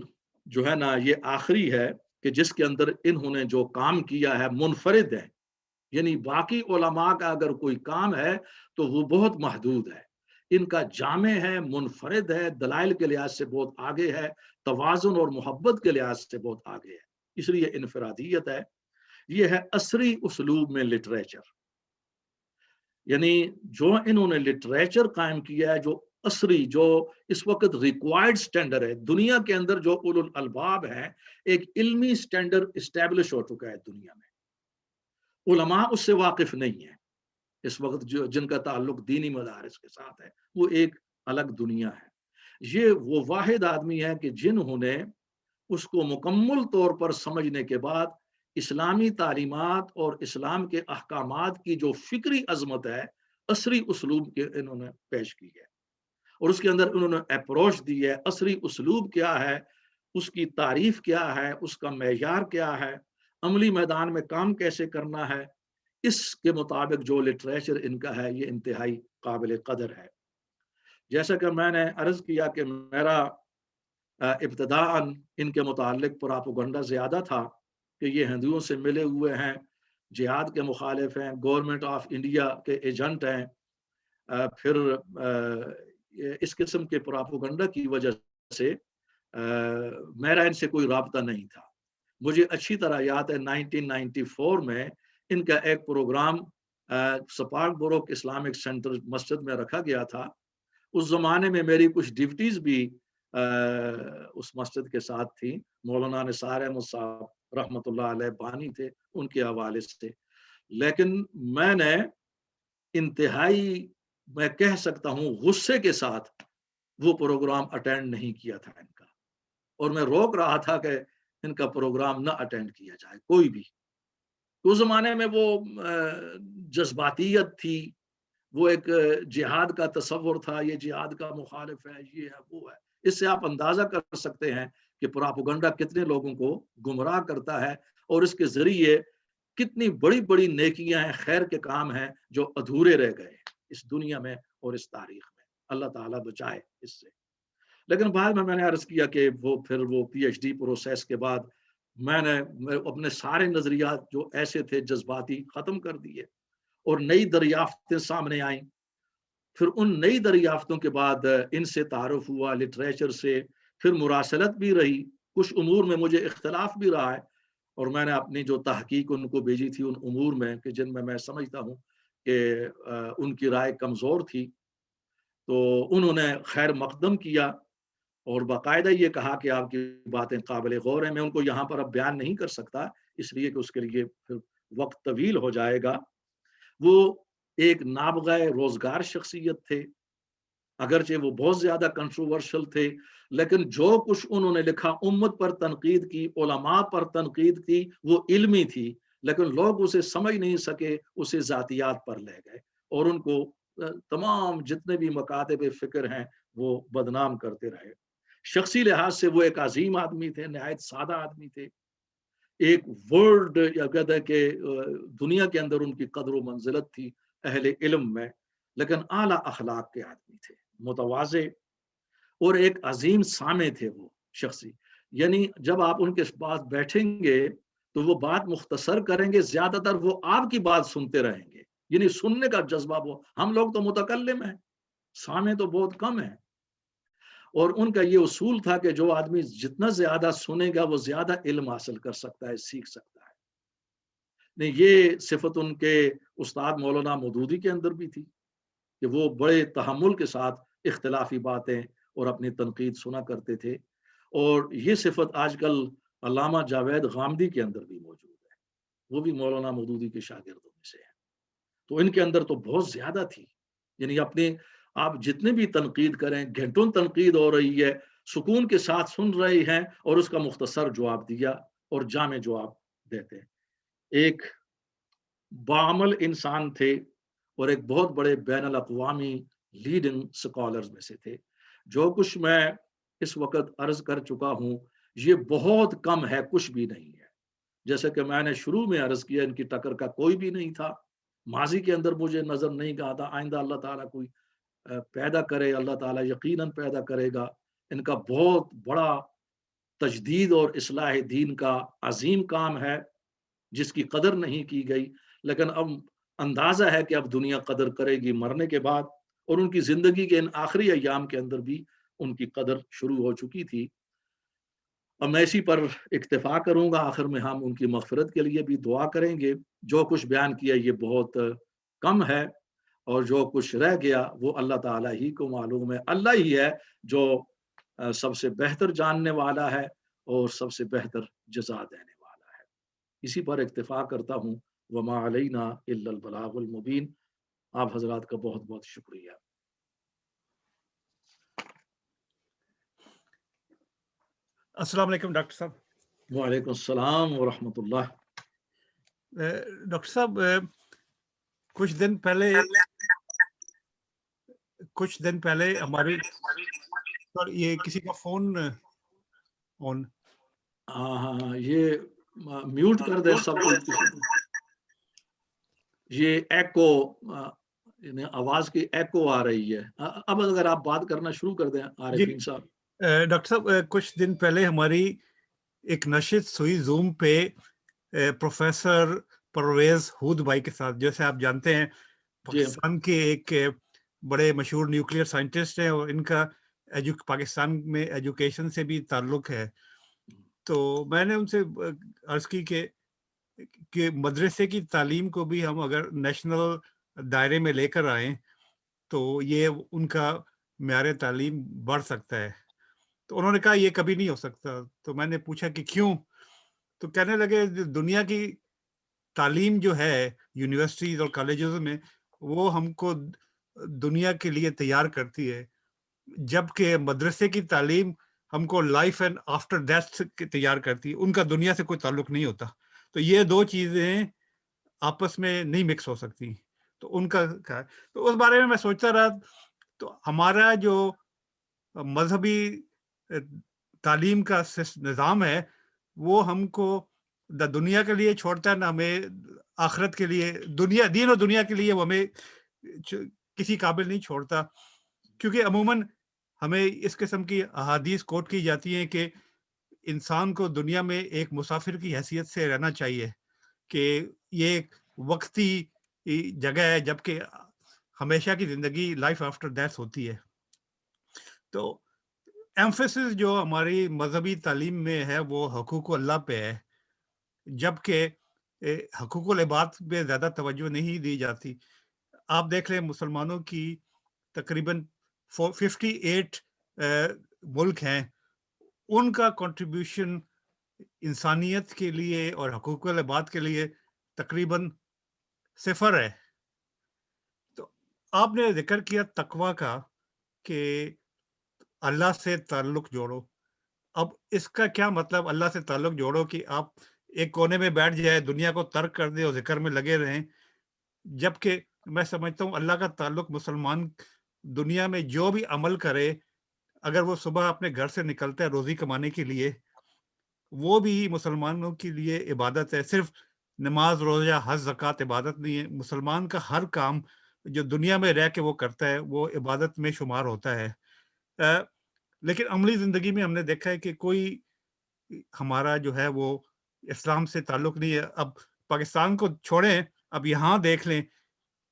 جو ہے نا یہ آخری ہے کہ جس کے اندر انہوں نے جو کام کیا ہے منفرد ہے، یعنی باقی علماء کا اگر کوئی کام ہے تو وہ بہت محدود ہے، ان کا جامع ہے، منفرد ہے، دلائل کے لحاظ سے بہت آگے ہے، توازن اور محبت کے لحاظ سے بہت آگے ہے، اس لیے انفرادیت ہے۔ یہ ہے عصری اسلوب میں لٹریچر، یعنی جو انہوں نے لٹریچر قائم کیا ہے، جو عصری، جو اس وقت ریکوائرڈ سٹینڈرڈ ہے دنیا کے اندر، جو اولو الالباب ہیں، ایک علمی سٹینڈرڈ اسٹیبلش ہو چکا ہے دنیا میں، علماء اس سے واقف نہیں ہیں اس وقت، جو جن کا تعلق دینی مدارس کے ساتھ ہے وہ ایک الگ دنیا ہے۔ یہ وہ واحد آدمی ہے کہ جنہوں نے اس کو مکمل طور پر سمجھنے کے بعد اسلامی تعلیمات اور اسلام کے احکامات کی جو فکری عظمت ہے عصری اسلوب کے انہوں نے پیش کی ہے، اور اس کے اندر انہوں نے اپروچ دی ہے، عصری اسلوب کیا ہے، اس کی تعریف کیا ہے، اس کا معیار کیا ہے، عملی میدان میں کام کیسے کرنا ہے، اس کے مطابق جو لٹریچر ان کا ہے یہ انتہائی قابل قدر ہے۔ جیسا کہ میں نے عرض کیا کہ میرا ابتداءً ان کے متعلق پراپوگنڈا زیادہ تھا کہ یہ ہندوؤں سے ملے ہوئے ہیں، جہاد کے مخالف ہیں، گورنمنٹ آف انڈیا کے ایجنٹ ہیں، پھر اس قسم کے پراپوگنڈا کی وجہ سے میرا ان سے کوئی رابطہ نہیں تھا۔ مجھے اچھی طرح یاد ہے 1994 میں ان کا ایک program Sparkbrook Islamic centre مسجد میں رکھا گیا تھا، اس زمانے میں میری کچھ ڈیوٹیز بھی اس مسجد کے ساتھ تھیں، مولانا نثار احمد صاحب رحمۃ اللہ علیہ بانی تھے، ان کے حوالے سے، لیکن میں نے انتہائی، میں کہہ سکتا ہوں غصے کے ساتھ وہ پروگرام اٹینڈ نہیں کیا تھا ان کا، اور میں روک رہا تھا کہ ان کا پروگرام نہ اٹینڈ کیا جائے کوئی بھی۔ اس زمانے میں وہ جذباتیت تھی، وہ ایک جہاد کا تصور تھا، یہ جہاد کا مخالف ہے، یہ ہے وہ ہے. اس سے آپ اندازہ کر سکتے ہیں کہ پراپیگنڈا کتنے لوگوں کو گمراہ کرتا ہے، اور اس کے ذریعے کتنی بڑی بڑی نیکیاں ہیں، خیر کے کام ہیں جو ادھورے رہ گئے ہیں اس دنیا میں اور اس تاریخ میں. اللہ تعالیٰ بچائے اس سے. لیکن بعد میں نے عرض کیا کہ پھر وہ پی ایچ ڈی پروسیس کے بعد میں نے اپنے سارے نظریات جو ایسے تھے جذباتی ختم کر دیے، اور نئی دریافتیں سامنے آئیں. پھر ان نئی دریافتوں کے بعد ان سے تعارف ہوا، لٹریچر سے، پھر مراسلت بھی رہی، کچھ امور میں مجھے اختلاف بھی رہا ہے، اور میں نے اپنی جو تحقیق ان کو بھیجی تھی ان امور میں کہ جن میں سمجھتا ہوں کہ ان کی رائے کمزور تھی، تو انہوں نے خیر مقدم کیا اور باقاعدہ یہ کہا کہ آپ کی باتیں قابل غور ہیں. میں ان کو یہاں پر اب بیان نہیں کر سکتا، اس لیے کہ اس کے لیے پھر وقت طویل ہو جائے گا. وہ ایک نابغہ روزگار شخصیت تھے، اگرچہ وہ بہت زیادہ کنٹروورشل تھے، لیکن جو کچھ انہوں نے لکھا امت پر تنقید کی، علماء پر تنقید کی، وہ علمی تھی، لیکن لوگ اسے سمجھ نہیں سکے، اسے ذاتیات پر لے گئے اور ان کو تمام جتنے بھی مکاتب فکر ہیں وہ بدنام کرتے رہے. شخصی لحاظ سے وہ ایک عظیم آدمی تھے، نہایت سادہ آدمی تھے. ایک ورلڈ یا کہتے ہیں کہ دنیا کے اندر ان کی قدر و منزلت تھی اہل علم میں، لیکن اعلیٰ اخلاق کے آدمی تھے، متواضع، اور ایک عظیم سامع تھے وہ شخصی. یعنی جب آپ ان کے پاس بیٹھیں گے تو وہ بات مختصر کریں گے، زیادہ تر وہ آپ کی بات سنتے رہیں گے، یعنی سننے کا جذبہ. وہ ہم لوگ تو متکلم ہیں، سامع تو بہت کم ہیں. اور ان کا یہ اصول تھا کہ جو آدمی جتنا زیادہ سنے گا وہ زیادہ علم حاصل کر سکتا ہے، سیکھ سکتا ہے. نہیں، یہ صفت ان کے استاد مولانا مودودی کے اندر بھی تھی کہ وہ بڑے تحمل کے ساتھ اختلافی باتیں اور اپنی تنقید سنا کرتے تھے. اور یہ صفت آج کل علامہ جاوید غامدی کے اندر بھی موجود ہے، وہ بھی مولانا مودودی کے شاگردوں میں سے ہیں. تو ان کے اندر تو بہت زیادہ تھی. یعنی اپنے آپ جتنے بھی تنقید کریں، گھنٹوں تنقید ہو رہی ہے، سکون کے ساتھ سن رہے ہیں اور اس کا مختصر جواب دیا اور جامع جواب دیتے ہیں. ایک بعمل انسان تھے اور ایک بہت بڑے بین الاقوامی لیڈنگ سکالرز میں سے تھے. جو کچھ میں اس وقت عرض کر چکا ہوں یہ بہت کم ہے، کچھ بھی نہیں ہے. جیسے کہ میں نے شروع میں عرض کیا، ان کی ٹکر کا کوئی بھی نہیں تھا. ماضی کے اندر مجھے نظر نہیں کہا تھا، آئندہ اللہ تعالیٰ کوئی پیدا کرے، اللہ تعالیٰ یقیناً پیدا کرے گا. ان کا بہت بڑا تجدید اور اصلاح دین کا عظیم کام ہے جس کی قدر نہیں کی گئی، لیکن اب اندازہ ہے کہ اب دنیا قدر کرے گی مرنے کے بعد، اور ان کی زندگی کے ان آخری ایام کے اندر بھی ان کی قدر شروع ہو چکی تھی. اب میں اسی پر اکتفا کروں گا. آخر میں ہم ان کی مغفرت کے لیے بھی دعا کریں گے. جو کچھ بیان کیا یہ بہت کم ہے، اور جو کچھ رہ گیا وہ اللہ تعالیٰ ہی کو معلوم ہے. اللہ ہی ہے جو سب سے بہتر جاننے والا ہے اور سب سے بہتر جزا دینے والا ہے. اسی پر اکتفا کرتا ہوں. وما علینا الا البلاغ المبین. آپ حضرات کا بہت بہت شکریہ. السلام علیکم ڈاکٹر صاحب. وعلیکم السلام ورحمۃ اللہ. ڈاکٹر صاحب کچھ دن پہلے ہماری یہ کسی کا فون آن. ہاں یہ میوٹ کر دیں سب کچھ. یہ ایکو، آواز کی ایکو آ رہی ہے. اب اگر آپ بات کرنا شروع کر دیں عارفین صاحب. ڈاکٹر صاحب کچھ دن پہلے ہماری ایک نشست ہوئی زوم پہ پروفیسر پرویز ہود بھائی کے ساتھ. جیسے آپ جانتے ہیں پاکستان کے ایک بڑے مشہور نیوکلیئر سائنٹسٹ ہیں، اور ان کا پاکستان میں ایجوکیشن سے بھی تعلق ہے. تو میں نے ان سے عرض کی کہ مدرسے کی تعلیم کو بھی ہم اگر نیشنل دائرے میں لے کر آئیں تو یہ ان کا معیار تعلیم بڑھ سکتا ہے. تو انہوں نے کہا یہ کبھی نہیں ہو سکتا. تو میں نے پوچھا کہ کیوں؟ تو کہنے لگے دنیا کی تعلیم جو ہے یونیورسٹیز اور کالجز میں وہ ہم کو دنیا کے لیے تیار کرتی ہے، جبکہ مدرسے کی تعلیم ہم کو لائف اینڈ آفٹر ڈیتھ تیار کرتی ہے، ان کا دنیا سے کوئی تعلق نہیں ہوتا. تو یہ دو چیزیں آپس میں نہیں مکس ہو سکتی. تو ان کا تو اس بارے میں میں سوچتا رہا. تو ہمارا جو مذہبی تعلیم کا نظام ہے وہ ہم کو دنیا کے لیے چھوڑتا ہے نہ ہمیں آخرت کے لیے, دین اور دنیا کے لیے وہ ہمیں کسی قابل نہیں چھوڑتا, کیونکہ عموماً ہمیں اس قسم کی احادیث کوٹ کی جاتی ہیں کہ انسان کو دنیا میں ایک مسافر کی حیثیت سے رہنا چاہیے, کہ یہ ایک وقتی جگہ ہے جبکہ ہمیشہ کی زندگی لائف آفٹر ڈیتھ ہوتی ہے. تو ایمفیسس جو ہماری مذہبی تعلیم میں ہے وہ حقوق اللہ پہ ہے, جبکہ حقوق العباد پہ زیادہ توجہ نہیں دی جاتی. آپ دیکھ لیں مسلمانوں کی تقریباً 58 ملک ہیں, ان کا کنٹریبیوشن انسانیت کے لیے اور حقوق العباد کے لیے تقریباً 0 ہے. تو آپ نے ذکر کیا تقویٰ کا کہ اللہ سے تعلق جوڑو. اب اس کا کیا مطلب اللہ سے تعلق جوڑو کہ آپ ایک کونے میں بیٹھ جائے, دنیا کو ترک کر دے اور ذکر میں لگے رہیں, جبکہ میں سمجھتا ہوں اللہ کا تعلق مسلمان دنیا میں جو بھی عمل کرے, اگر وہ صبح اپنے گھر سے نکلتا ہے روزی کمانے کے لیے, وہ بھی مسلمانوں کے لیے عبادت ہے. صرف نماز, روزہ, حج, زکوٰۃ عبادت نہیں ہے. مسلمان کا ہر کام جو دنیا میں رہ کے وہ کرتا ہے وہ عبادت میں شمار ہوتا ہے. لیکن عملی زندگی میں ہم نے دیکھا ہے کہ کوئی ہمارا جو ہے وہ اسلام سے تعلق نہیں ہے. اب پاکستان کو چھوڑیں, اب یہاں دیکھ لیں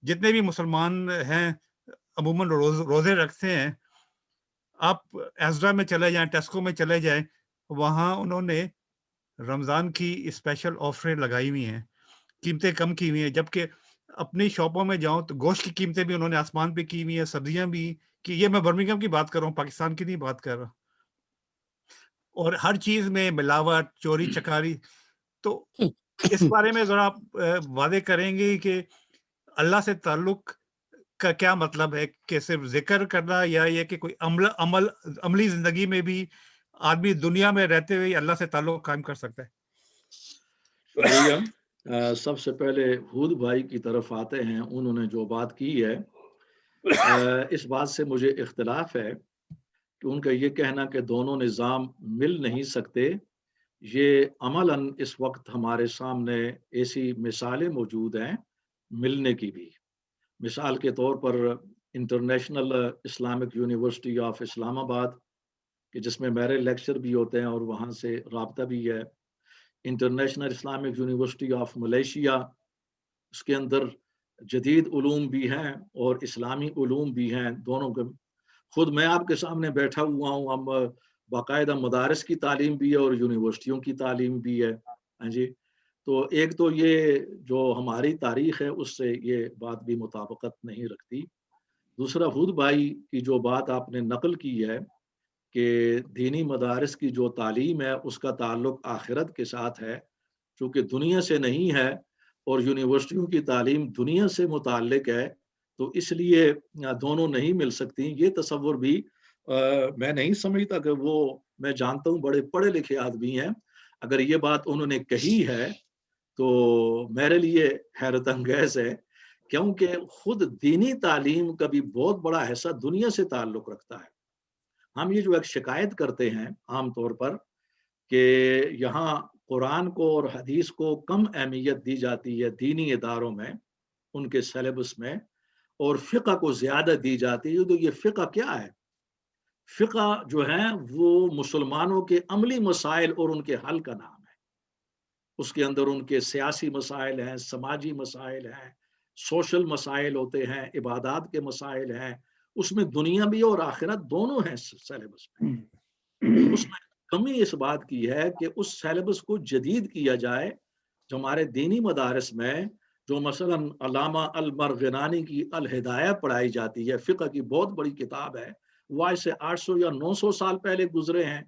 جتنے بھی مسلمان ہیں عموماً روزے رکھتے ہیں. آپ ایزرا میں چلے جائیں, ٹیسکو میں چلے جائیں, وہاں انہوں نے رمضان کی اسپیشل آفریں لگائی ہوئی ہیں, قیمتیں کم کی ہوئی ہیں, جبکہ اپنی شاپوں میں جاؤں تو گوشت کی قیمتیں بھی انہوں نے آسمان پہ کی ہوئی ہیں, سبزیاں بھی کہ یہ میں برمنگھم کی بات کر رہا ہوں, پاکستان کی نہیں بات کر رہا. اور ہر چیز میں ملاوٹ, چوری چکاری. تو اس بارے میں ذرا آپ واضح کریں گے کہ اللہ سے تعلق کا کیا مطلب ہے, کہ صرف ذکر کرنا یا یہ کہ کوئی عملی زندگی میں بھی آدمی دنیا میں رہتے ہوئے اللہ سے تعلق قائم کر سکتا ہے؟ شکریہ. سب سے پہلے ہود بھائی کی طرف آتے ہیں. انہوں نے جو بات کی ہے اس بات سے مجھے اختلاف ہے کہ ان کا یہ کہنا کہ دونوں نظام مل نہیں سکتے. یہ عملاً اس وقت ہمارے سامنے ایسی مثالیں موجود ہیں ملنے کی بھی. مثال کے طور پر انٹرنیشنل اسلامک یونیورسٹی آف اسلام آباد, کہ جس میں میرے لیکچر بھی ہوتے ہیں اور وہاں سے رابطہ بھی ہے. International Islamic university of Malaysia, اس کے اندر جدید علوم بھی ہیں اور اسلامی علوم بھی ہیں دونوں کے. خود میں آپ کے سامنے بیٹھا ہوا ہوں, ہم باقاعدہ مدارس کی تعلیم بھی ہے اور یونیورسٹیوں کی تعلیم بھی ہے. ہاں جی. تو ایک تو یہ جو ہماری تاریخ ہے اس سے یہ بات بھی مطابقت نہیں رکھتی. دوسرا, ہود بھائی کی جو بات آپ نے نقل کی ہے کہ دینی مدارس کی جو تعلیم ہے اس کا تعلق آخرت کے ساتھ ہے, چونکہ دنیا سے نہیں ہے, اور یونیورسٹیوں کی تعلیم دنیا سے متعلق ہے, تو اس لیے دونوں نہیں مل سکتی. یہ تصور بھی میں نہیں سمجھتا کہ وہ, میں جانتا ہوں بڑے پڑھے لکھے آدمی ہیں, اگر یہ بات انہوں نے کہی ہے تو میرے لیے حیرت انگیز ہے, کیونکہ خود دینی تعلیم کا بھی بہت بڑا حصہ دنیا سے تعلق رکھتا ہے. ہم یہ جو ایک شکایت کرتے ہیں عام طور پر کہ یہاں قرآن کو اور حدیث کو کم اہمیت دی جاتی ہے دینی اداروں میں, ان کے سلیبس میں, اور فقہ کو زیادہ دی جاتی ہے. تو یہ فقہ کیا ہے؟ فقہ جو ہے وہ مسلمانوں کے عملی مسائل اور ان کے حل کا نام ہے. اس کے اندر ان کے سیاسی مسائل ہیں, سماجی مسائل ہیں, سوشل مسائل ہوتے ہیں, عبادات کے مسائل ہیں. اس میں دنیا بھی اور آخرت دونوں ہیں سیلیبس میں. اس میں کمی اس بات کی ہے کہ اس سیلیبس کو جدید کیا جائے. جو ہمارے دینی مدارس میں جو مثلا علامہ المرغنانی کی الہدایہ پڑھائی جاتی ہے, فقہ کی بہت بڑی کتاب ہے, وہ آج سے 800 یا 900 سال پہلے گزرے ہیں.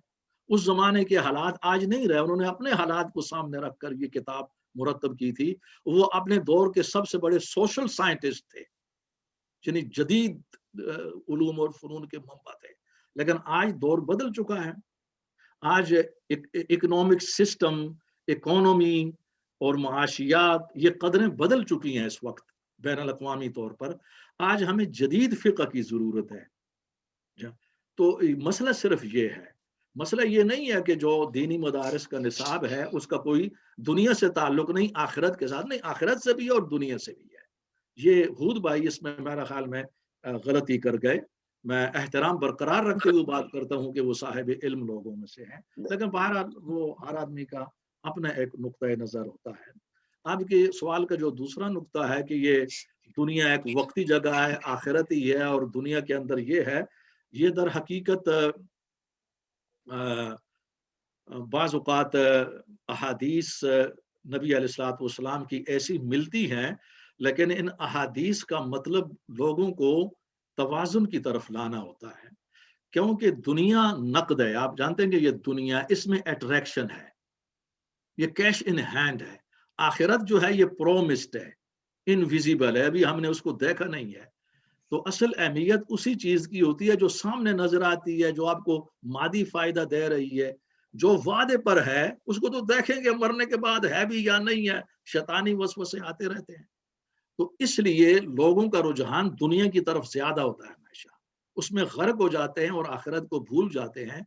اس زمانے کے حالات آج نہیں رہے. انہوں نے اپنے حالات کو سامنے رکھ کر یہ کتاب مرتب کی تھی. وہ اپنے دور کے سب سے بڑے سوشل سائنٹسٹ تھے, یعنی جدید علوم اور فنون کے منبع تھے. لیکن آج دور بدل چکا ہے. آج اکنامک سسٹم, اکانومی اور معاشیات, یہ قدریں بدل چکی ہیں اس وقت. بین الاقوامی طور پر. آج ہمیں جدید فقہ کی ضرورت ہے. تو مسئلہ صرف یہ ہے, مسئلہ یہ نہیں ہے کہ جو دینی مدارس کا نصاب ہے اس کا کوئی دنیا سے تعلق نہیں, آخرت کے ساتھ نہیں, آخرت سے بھی ہے اور دنیا سے بھی ہے. یہ ہود بھائی اس میں میرا خیال میں غلطی کر گئے. میں احترام برقرار رکھتے ہوئے بات کرتا ہوں کہ وہ صاحب علم لوگوں میں سے ہیں, لیکن بہرحال وہ ہر آدمی کا اپنا ایک نقطۂ نظر ہوتا ہے. آپ کے سوال کا جو دوسرا نقطہ ہے کہ یہ دنیا ایک وقتی جگہ ہے, آخرت ہی ہے, اور دنیا کے اندر یہ ہے, یہ در حقیقت بعض اوقات احادیث نبی علیہ الصلوۃ والسلام کی ایسی ملتی ہیں, لیکن ان احادیث کا مطلب لوگوں کو توازن کی طرف لانا ہوتا ہے, کیونکہ دنیا نقد ہے. آپ جانتے ہیں کہ یہ دنیا, اس میں اٹریکشن ہے, یہ کیش ان ہینڈ ہے. آخرت جو ہے یہ پرومسڈ ہے, انویزیبل ہے, ابھی ہم نے اس کو دیکھا نہیں ہے. تو اصل اہمیت اسی چیز کی ہوتی ہے جو سامنے نظر آتی ہے, جو آپ کو مادی فائدہ دے رہی ہے. جو وعدے پر ہے اس کو تو دیکھیں گے مرنے کے بعد ہے بھی یا نہیں ہے, شیطانی وسوسے آتے رہتے ہیں. تو اس لیے لوگوں کا رجحان دنیا کی طرف زیادہ ہوتا ہے ہمیشہ, اس میں غرق ہو جاتے ہیں اور آخرت کو بھول جاتے ہیں.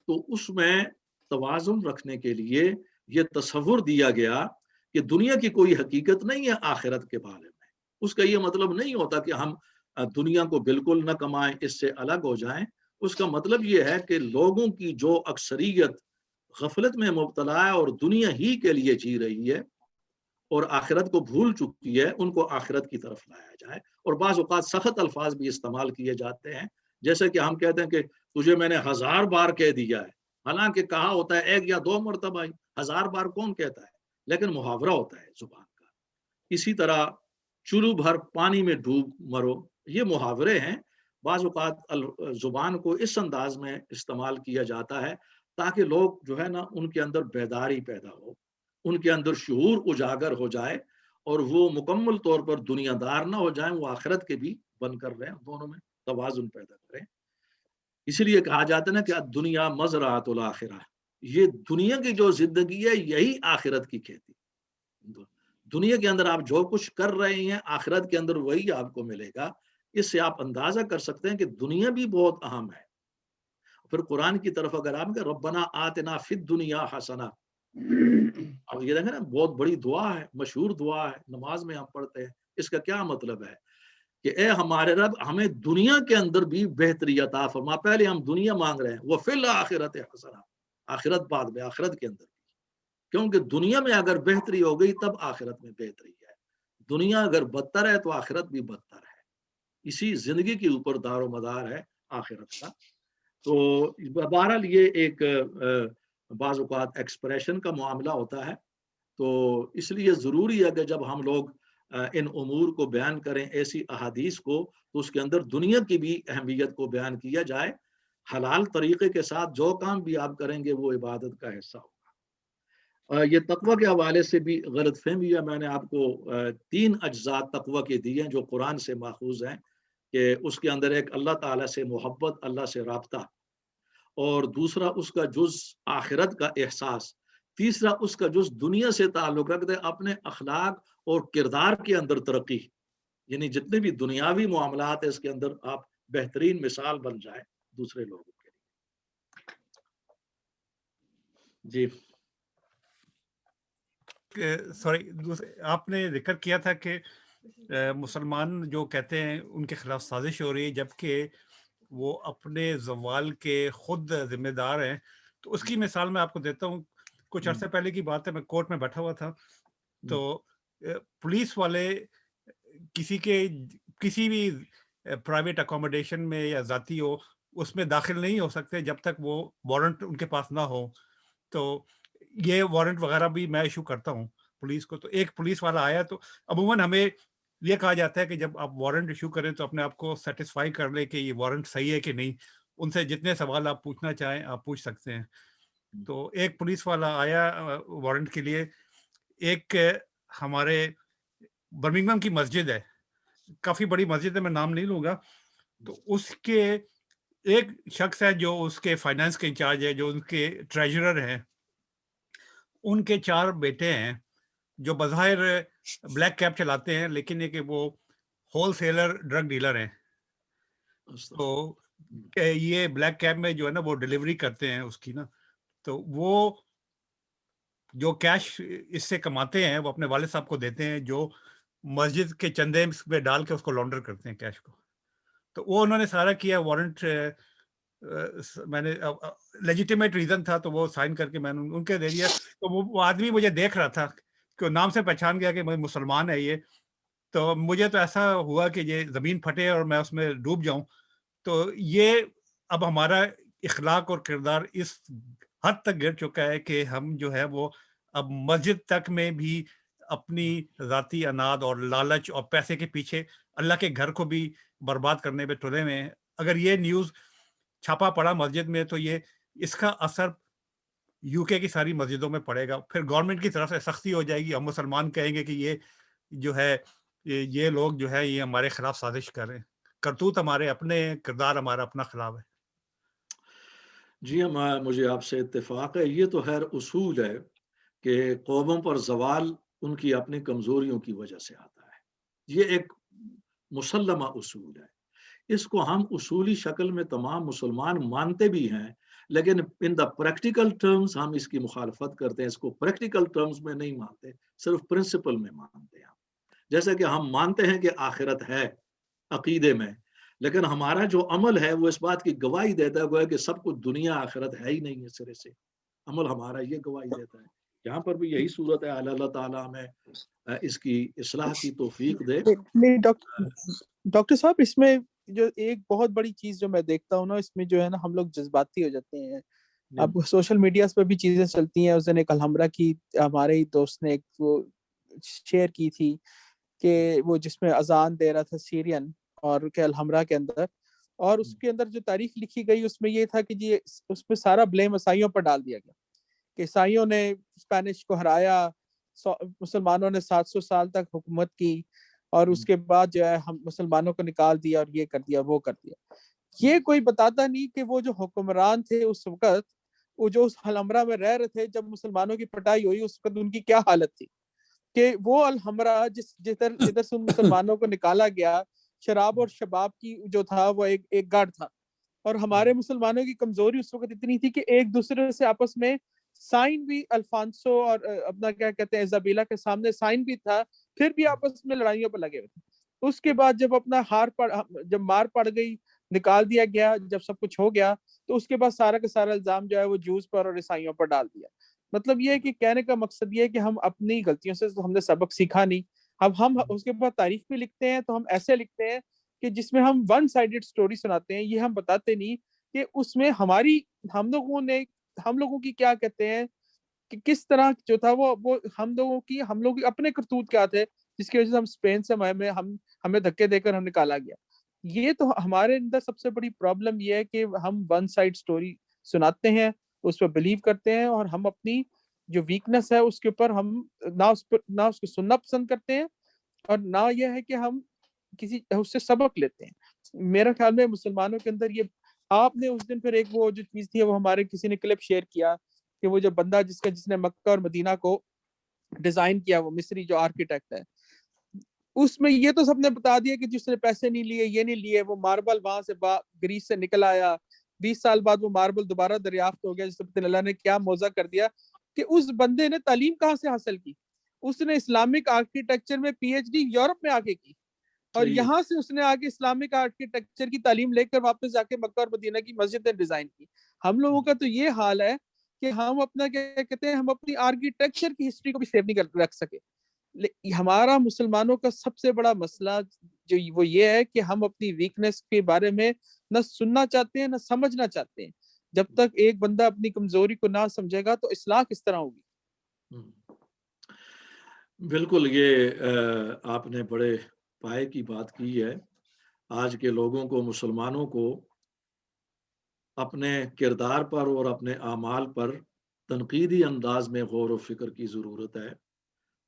تو اس میں توازن رکھنے کے لیے یہ تصور دیا گیا کہ دنیا کی کوئی حقیقت نہیں ہے آخرت کے بارے میں. اس کا یہ مطلب نہیں ہوتا کہ ہم دنیا کو بالکل نہ کمائیں, اس سے الگ ہو جائیں. اس کا مطلب یہ ہے کہ لوگوں کی جو اکثریت غفلت میں مبتلا ہے اور دنیا ہی کے لیے جی رہی ہے اور آخرت کو بھول چکی ہے, ان کو آخرت کی طرف لایا جائے. اور بعض اوقات سخت الفاظ بھی استعمال کیے جاتے ہیں, جیسے کہ ہم کہتے ہیں کہ تجھے میں نے 1000 بار کہہ دیا ہے, حالانکہ کہا ہوتا ہے 1 یا 2 مرتبہ ہی, 1000 بار کون کہتا ہے, لیکن محاورہ ہوتا ہے زبان کا. اسی طرح چلو بھر پانی میں ڈوب مرو, یہ محاورے ہیں. بعض اوقات زبان کو اس انداز میں استعمال کیا جاتا ہے تاکہ لوگ جو ہے نا ان کے اندر بیداری پیدا ہو, ان کے اندر شعور اجاگر ہو جائے اور وہ مکمل طور پر دنیا دار نہ ہو جائیں, وہ آخرت کے بھی بن کر رہیں, دونوں میں توازن پیدا کریں. اسی لیے کہا جاتا ہے نا کہ دنیا مزرعۃ الآخرہ, یہ دنیا کی جو زندگی ہے یہی آخرت کی کھیتی. دنیا کے اندر آپ جو کچھ کر رہے ہیں آخرت کے اندر وہی آپ کو ملے گا. اس سے آپ اندازہ کر سکتے ہیں کہ دنیا بھی بہت اہم ہے. پھر قرآن کی طرف اگر آپ کہ ربنا آتنا فی الدنیا حسنہ, اب یہ دیکھیں نا بہت بڑی دعا ہے, مشہور دعا ہے, نماز میں ہم پڑھتے ہیں. اس کا کیا مطلب ہے کہ اے ہمارے رب ہمیں دنیا کے اندر بھی بہتری عطا فرما. پہلے ہم دنیا مانگ رہے ہیں, وہ فی الآخرۃ حسنہ, آخرت بعد میں, آخرت کے اندر بھی, کیونکہ دنیا میں اگر بہتری ہو گئی تب آخرت میں بہتری ہے. دنیا اگر بدتر ہے تو آخرت بھی بدتر ہے. اسی زندگی کے اوپر دار و مدار ہے آخرت کا. تو بہرحال یہ ایک بعض اوقات ایکسپریشن کا معاملہ ہوتا ہے. تو اس لیے ضروری ہے کہ جب ہم لوگ ان امور کو بیان کریں, ایسی احادیث کو, تو اس کے اندر دنیا کی بھی اہمیت کو بیان کیا جائے. حلال طریقے کے ساتھ جو کام بھی آپ کریں گے وہ عبادت کا حصہ ہوگا. یہ تقوی کے حوالے سے بھی غلط فہمی ہے. میں نے آپ کو 3 اجزاء تقوی کے دیے جو قرآن سے ماخوذ ہیں, کہ اس کے اندر ایک اللہ تعالیٰ سے محبت, اللہ سے رابطہ, اور دوسرا اس کا جز آخرت کا احساس, تیسرا اس کا جز دنیا سے تعلق رکھتے اپنے اخلاق اور کردار کے اندر ترقی. یعنی جتنے بھی دنیاوی معاملات ہیں اس کے اندر آپ بہترین مثال بن جائیں دوسرے لوگوں کے لیے. جی سوری, آپ نے ذکر کیا تھا کہ مسلمان جو کہتے ہیں ان کے خلاف سازش ہو رہی ہے جبکہ وہ اپنے زوال کے خود ذمہ دار ہیں. تو اس کی مثال میں آپ کو دیتا ہوں. کچھ عرصے پہلے کی بات ہے, میں کورٹ میں بیٹھا ہوا تھا, تو پولیس والے کسی بھی پرائیویٹ اکوموڈیشن میں یا ذاتی ہو اس میں داخل نہیں ہو سکتے جب تک وہ وارنٹ ان کے پاس نہ ہو. تو یہ وارنٹ وغیرہ بھی میں ایشو کرتا ہوں پولیس کو. تو ایک پولیس والا آیا, تو عموماً ہمیں یہ کہا جاتا ہے کہ جب آپ وارنٹ ایشو کریں تو اپنے آپ کو سیٹسفائی کر لیں کہ یہ وارنٹ صحیح ہے کہ نہیں. ان سے جتنے سوال آپ پوچھنا چاہیں آپ پوچھ سکتے ہیں. تو ایک پولیس والا آیا وارنٹ کے لیے. ایک ہمارے برمنگھم کی مسجد ہے, کافی بڑی مسجد ہے, میں نام نہیں لوں گا. تو اس کے ایک شخص ہے جو اس کے فائنانس کے انچارج ہے, جو ان کے ٹریجرر ہیں. ان کے 4 بیٹے ہیں جو بظاہر بلیک کیپ چلاتے ہیں, لیکن یہ کہ وہ ہول سیلر ڈرگ ڈیلر ہیں. تو یہ بلیک کیب میں جو ہے نا وہ ڈلیوری کرتے ہیں اس کی نا, تو وہ جو کیش اس سے کماتے ہیں وہ اپنے والد صاحب کو دیتے ہیں, جو مسجد کے چندے پہ ڈال کے اس کو لانڈر کرتے ہیں کیش کو. تو وہ انہوں نے سارا کیا, وارنٹ میں نے لیجیٹیمیٹ ریزن تھا تو وہ سائن کر کے میں نے ان کے دے دیا. تو وہ آدمی مجھے دیکھ رہا تھا کہ نام سے پہچان گیا کہ مسلمان ہے یہ. تو مجھے تو ایسا ہوا کہ یہ زمین پھٹے اور میں اس میں ڈوب جاؤں. تو یہ اب ہمارا اخلاق اور کردار اس حد تک گر چکا ہے کہ ہم جو ہے وہ اب مسجد تک میں بھی اپنی ذاتی اناد اور لالچ اور پیسے کے پیچھے اللہ کے گھر کو بھی برباد کرنے پہ تلے ہوئے ہیں. اگر یہ نیوز چھاپا پڑا مسجد میں تو یہ اس کا اثر یو کے کی ساری مسجدوں میں پڑے گا. پھر گورنمنٹ کی طرف سے سختی ہو جائے گی, ہم مسلمان کہیں گے کہ یہ جو ہے یہ لوگ جو ہے یہ ہمارے خلاف سازش کر رہے ہیں. کرتوت ہمارے اپنے, کردار ہمارا اپنا خلاف ہے. جی ہاں, مجھے آپ سے اتفاق ہے. یہ تو خیر اصول ہے کہ قوموں پر زوال ان کی اپنی کمزوریوں کی وجہ سے آتا ہے. یہ ایک مسلمہ اصول ہے. اس کو ہم اصولی شکل میں تمام مسلمان مانتے بھی ہیں, لیکن ان دا پریکٹیکل ٹرمز ہم اس کی مخالفت کرتے ہیں. اس کو پریکٹیکل ٹرمز میں نہیں مانتے, صرف پرنسپل میں مانتے ہیں. جیسے کہ ہم مانتے ہیں کہ آخرت ہے عقیدے میں, لیکن ہمارا جو عمل ہے وہ اس بات کی گواہی دیتا ہے کہ سب کچھ دنیا آخرت ہے ہی نہیں ہے سرے سے. عمل ہمارا یہ گواہی دیتا ہے. یہاں پر بھی یہی صورت ہے. اللہ تعالیٰ ہمیں اس کی اصلاح کی توفیق دے. ڈاکٹر صاحب, اس میں جو ایک بہت بڑی چیز جو میں دیکھتا ہوں نا, اس میں جو ہے نا ہم لوگ جذباتی ہو جاتے ہیں. اب سوشل میڈیا پہ بھی چیزیں چلتی ہیں. اس دن ایک الحمرہ کی ہمارے ہی دوست نے ایک وہ شیئر کی تھی کہ وہ جس میں اذان دے رہا تھا سیرین اور کہ الحمرہ کے اندر, اور اس کے اندر جو تاریخ لکھی گئی اس میں یہ تھا کہ جی اس میں سارا بلیم عیسائیوں پر ڈال دیا گیا کہ عیسائیوں نے اسپینش کو ہرایا, مسلمانوں نے 700 سال تک حکومت کی, اور اس کے بعد جو ہے ہم مسلمانوں کو نکال دیا اور یہ کر دیا وہ کر دیا. یہ کوئی بتاتا نہیں کہ وہ جو حکمران تھے اس وقت, وہ جو اس الحمرہ میں رہ رہے تھے, جب مسلمانوں کی پٹائی ہوئی اس وقت ان کی کیا حالت تھی. کہ وہ الحمرہ جدھر سے مسلمانوں کو نکالا گیا, شراب اور شباب کی جو تھا وہ ایک گڑھ تھا. اور ہمارے مسلمانوں کی کمزوری اس وقت اتنی تھی کہ ایک دوسرے سے آپس میں سائن بھی, الفانسو اور اپنا کیا کہتے ہیں ایزابیلا کے سامنے سائن بھی تھا, پھر بھی آپس میں لڑائیوں پر لگے ہوئے تھے. اس کے بعد جب اپنا جب مار پڑ گئی, نکال دیا گیا, جب سب کچھ ہو گیا, تو اس کے بعد سارا کا سارا الزام جو ہے وہ جوز پر اور عیسائیوں پر ڈال دیا. مطلب یہ ہے کہ کہنے کا مقصد یہ ہے کہ ہم اپنی غلطیوں سے تو ہم نے سبق سیکھا نہیں. اب ہم اس کے بعد تاریخ بھی لکھتے ہیں تو ہم ایسے لکھتے ہیں کہ جس میں ہم ون سائیڈڈ سٹوری سناتے ہیں. یہ ہم بتاتے نہیں کہ اس میں ہم لوگوں کی کیا کہتے ہیں کہ کس طرح جو تھا وہ ہم لوگوں کی اپنے کرتوت کیا تھے, جس کی وجہ سے ہم اسپین سے ہمیں دھکے دے کر ہم نکالا گیا. یہ تو ہمارے اندر سب سے بڑی پرابلم یہ ہے کہ ہم ون سائیڈ سٹوری سناتے ہیں, اس پہ بلیو کرتے ہیں, اور ہم اپنی جو ویکنس ہے اس کے اوپر ہم نہ اس کو سننا پسند کرتے ہیں, اور نہ یہ ہے کہ ہم اس سے سبق لیتے ہیں. میرا خیال میں مسلمانوں کے اندر یہ, آپ نے اس دن پھر ایک وہ جو چیز تھی وہ ہمارے کسی نے کلپ شیئر کیا کہ وہ جو بندہ جس نے مکہ اور مدینہ کو ڈیزائن کیا, وہ مصری جو آرکیٹیکٹ ہے, اس میں یہ تو سب نے بتا دیا کہ جس نے پیسے نہیں لیے, یہ نہیں لیے, وہ ماربل وہاں سے گریس سے نکل آیا, 20 سال بعد وہ ماربل دوبارہ دریافت ہو گیا, جس سے اللہ نے کیا موضوع کر دیا کہ اس بندے نے تعلیم کہاں سے حاصل کی. اس نے اسلامک آرکیٹیکچر میں پی ایچ ڈی یورپ میں آگے کی, اور یہاں سے اس نے آگے اسلامک آرکیٹیکچر کی تعلیم لے کر واپس جا کے مکہ اور مدینہ کی مسجدیں ڈیزائن کی. ہم لوگوں کا تو یہ حال ہے کہ ہم اپنا کیا کہتے ہیں, ہم اپنی آرکیٹیکچر کی ہسٹری کو بھی سیو نہیں رکھ سکے. ہمارا مسلمانوں کا سب سے بڑا مسئلہ جو وہ یہ ہے کہ ہم اپنی ویکنس کے بارے میں نہ سننا چاہتے ہیں نہ سمجھنا چاہتے ہیں. جب تک ایک بندہ اپنی کمزوری کو نہ سمجھے گا تو اصلاح کس طرح ہوگی. بالکل, یہ آپ نے بڑے پائے کی بات کی ہے. آج کے لوگوں کو, مسلمانوں کو اپنے کردار پر اور اپنے اعمال پر تنقیدی انداز میں غور و فکر کی ضرورت ہے.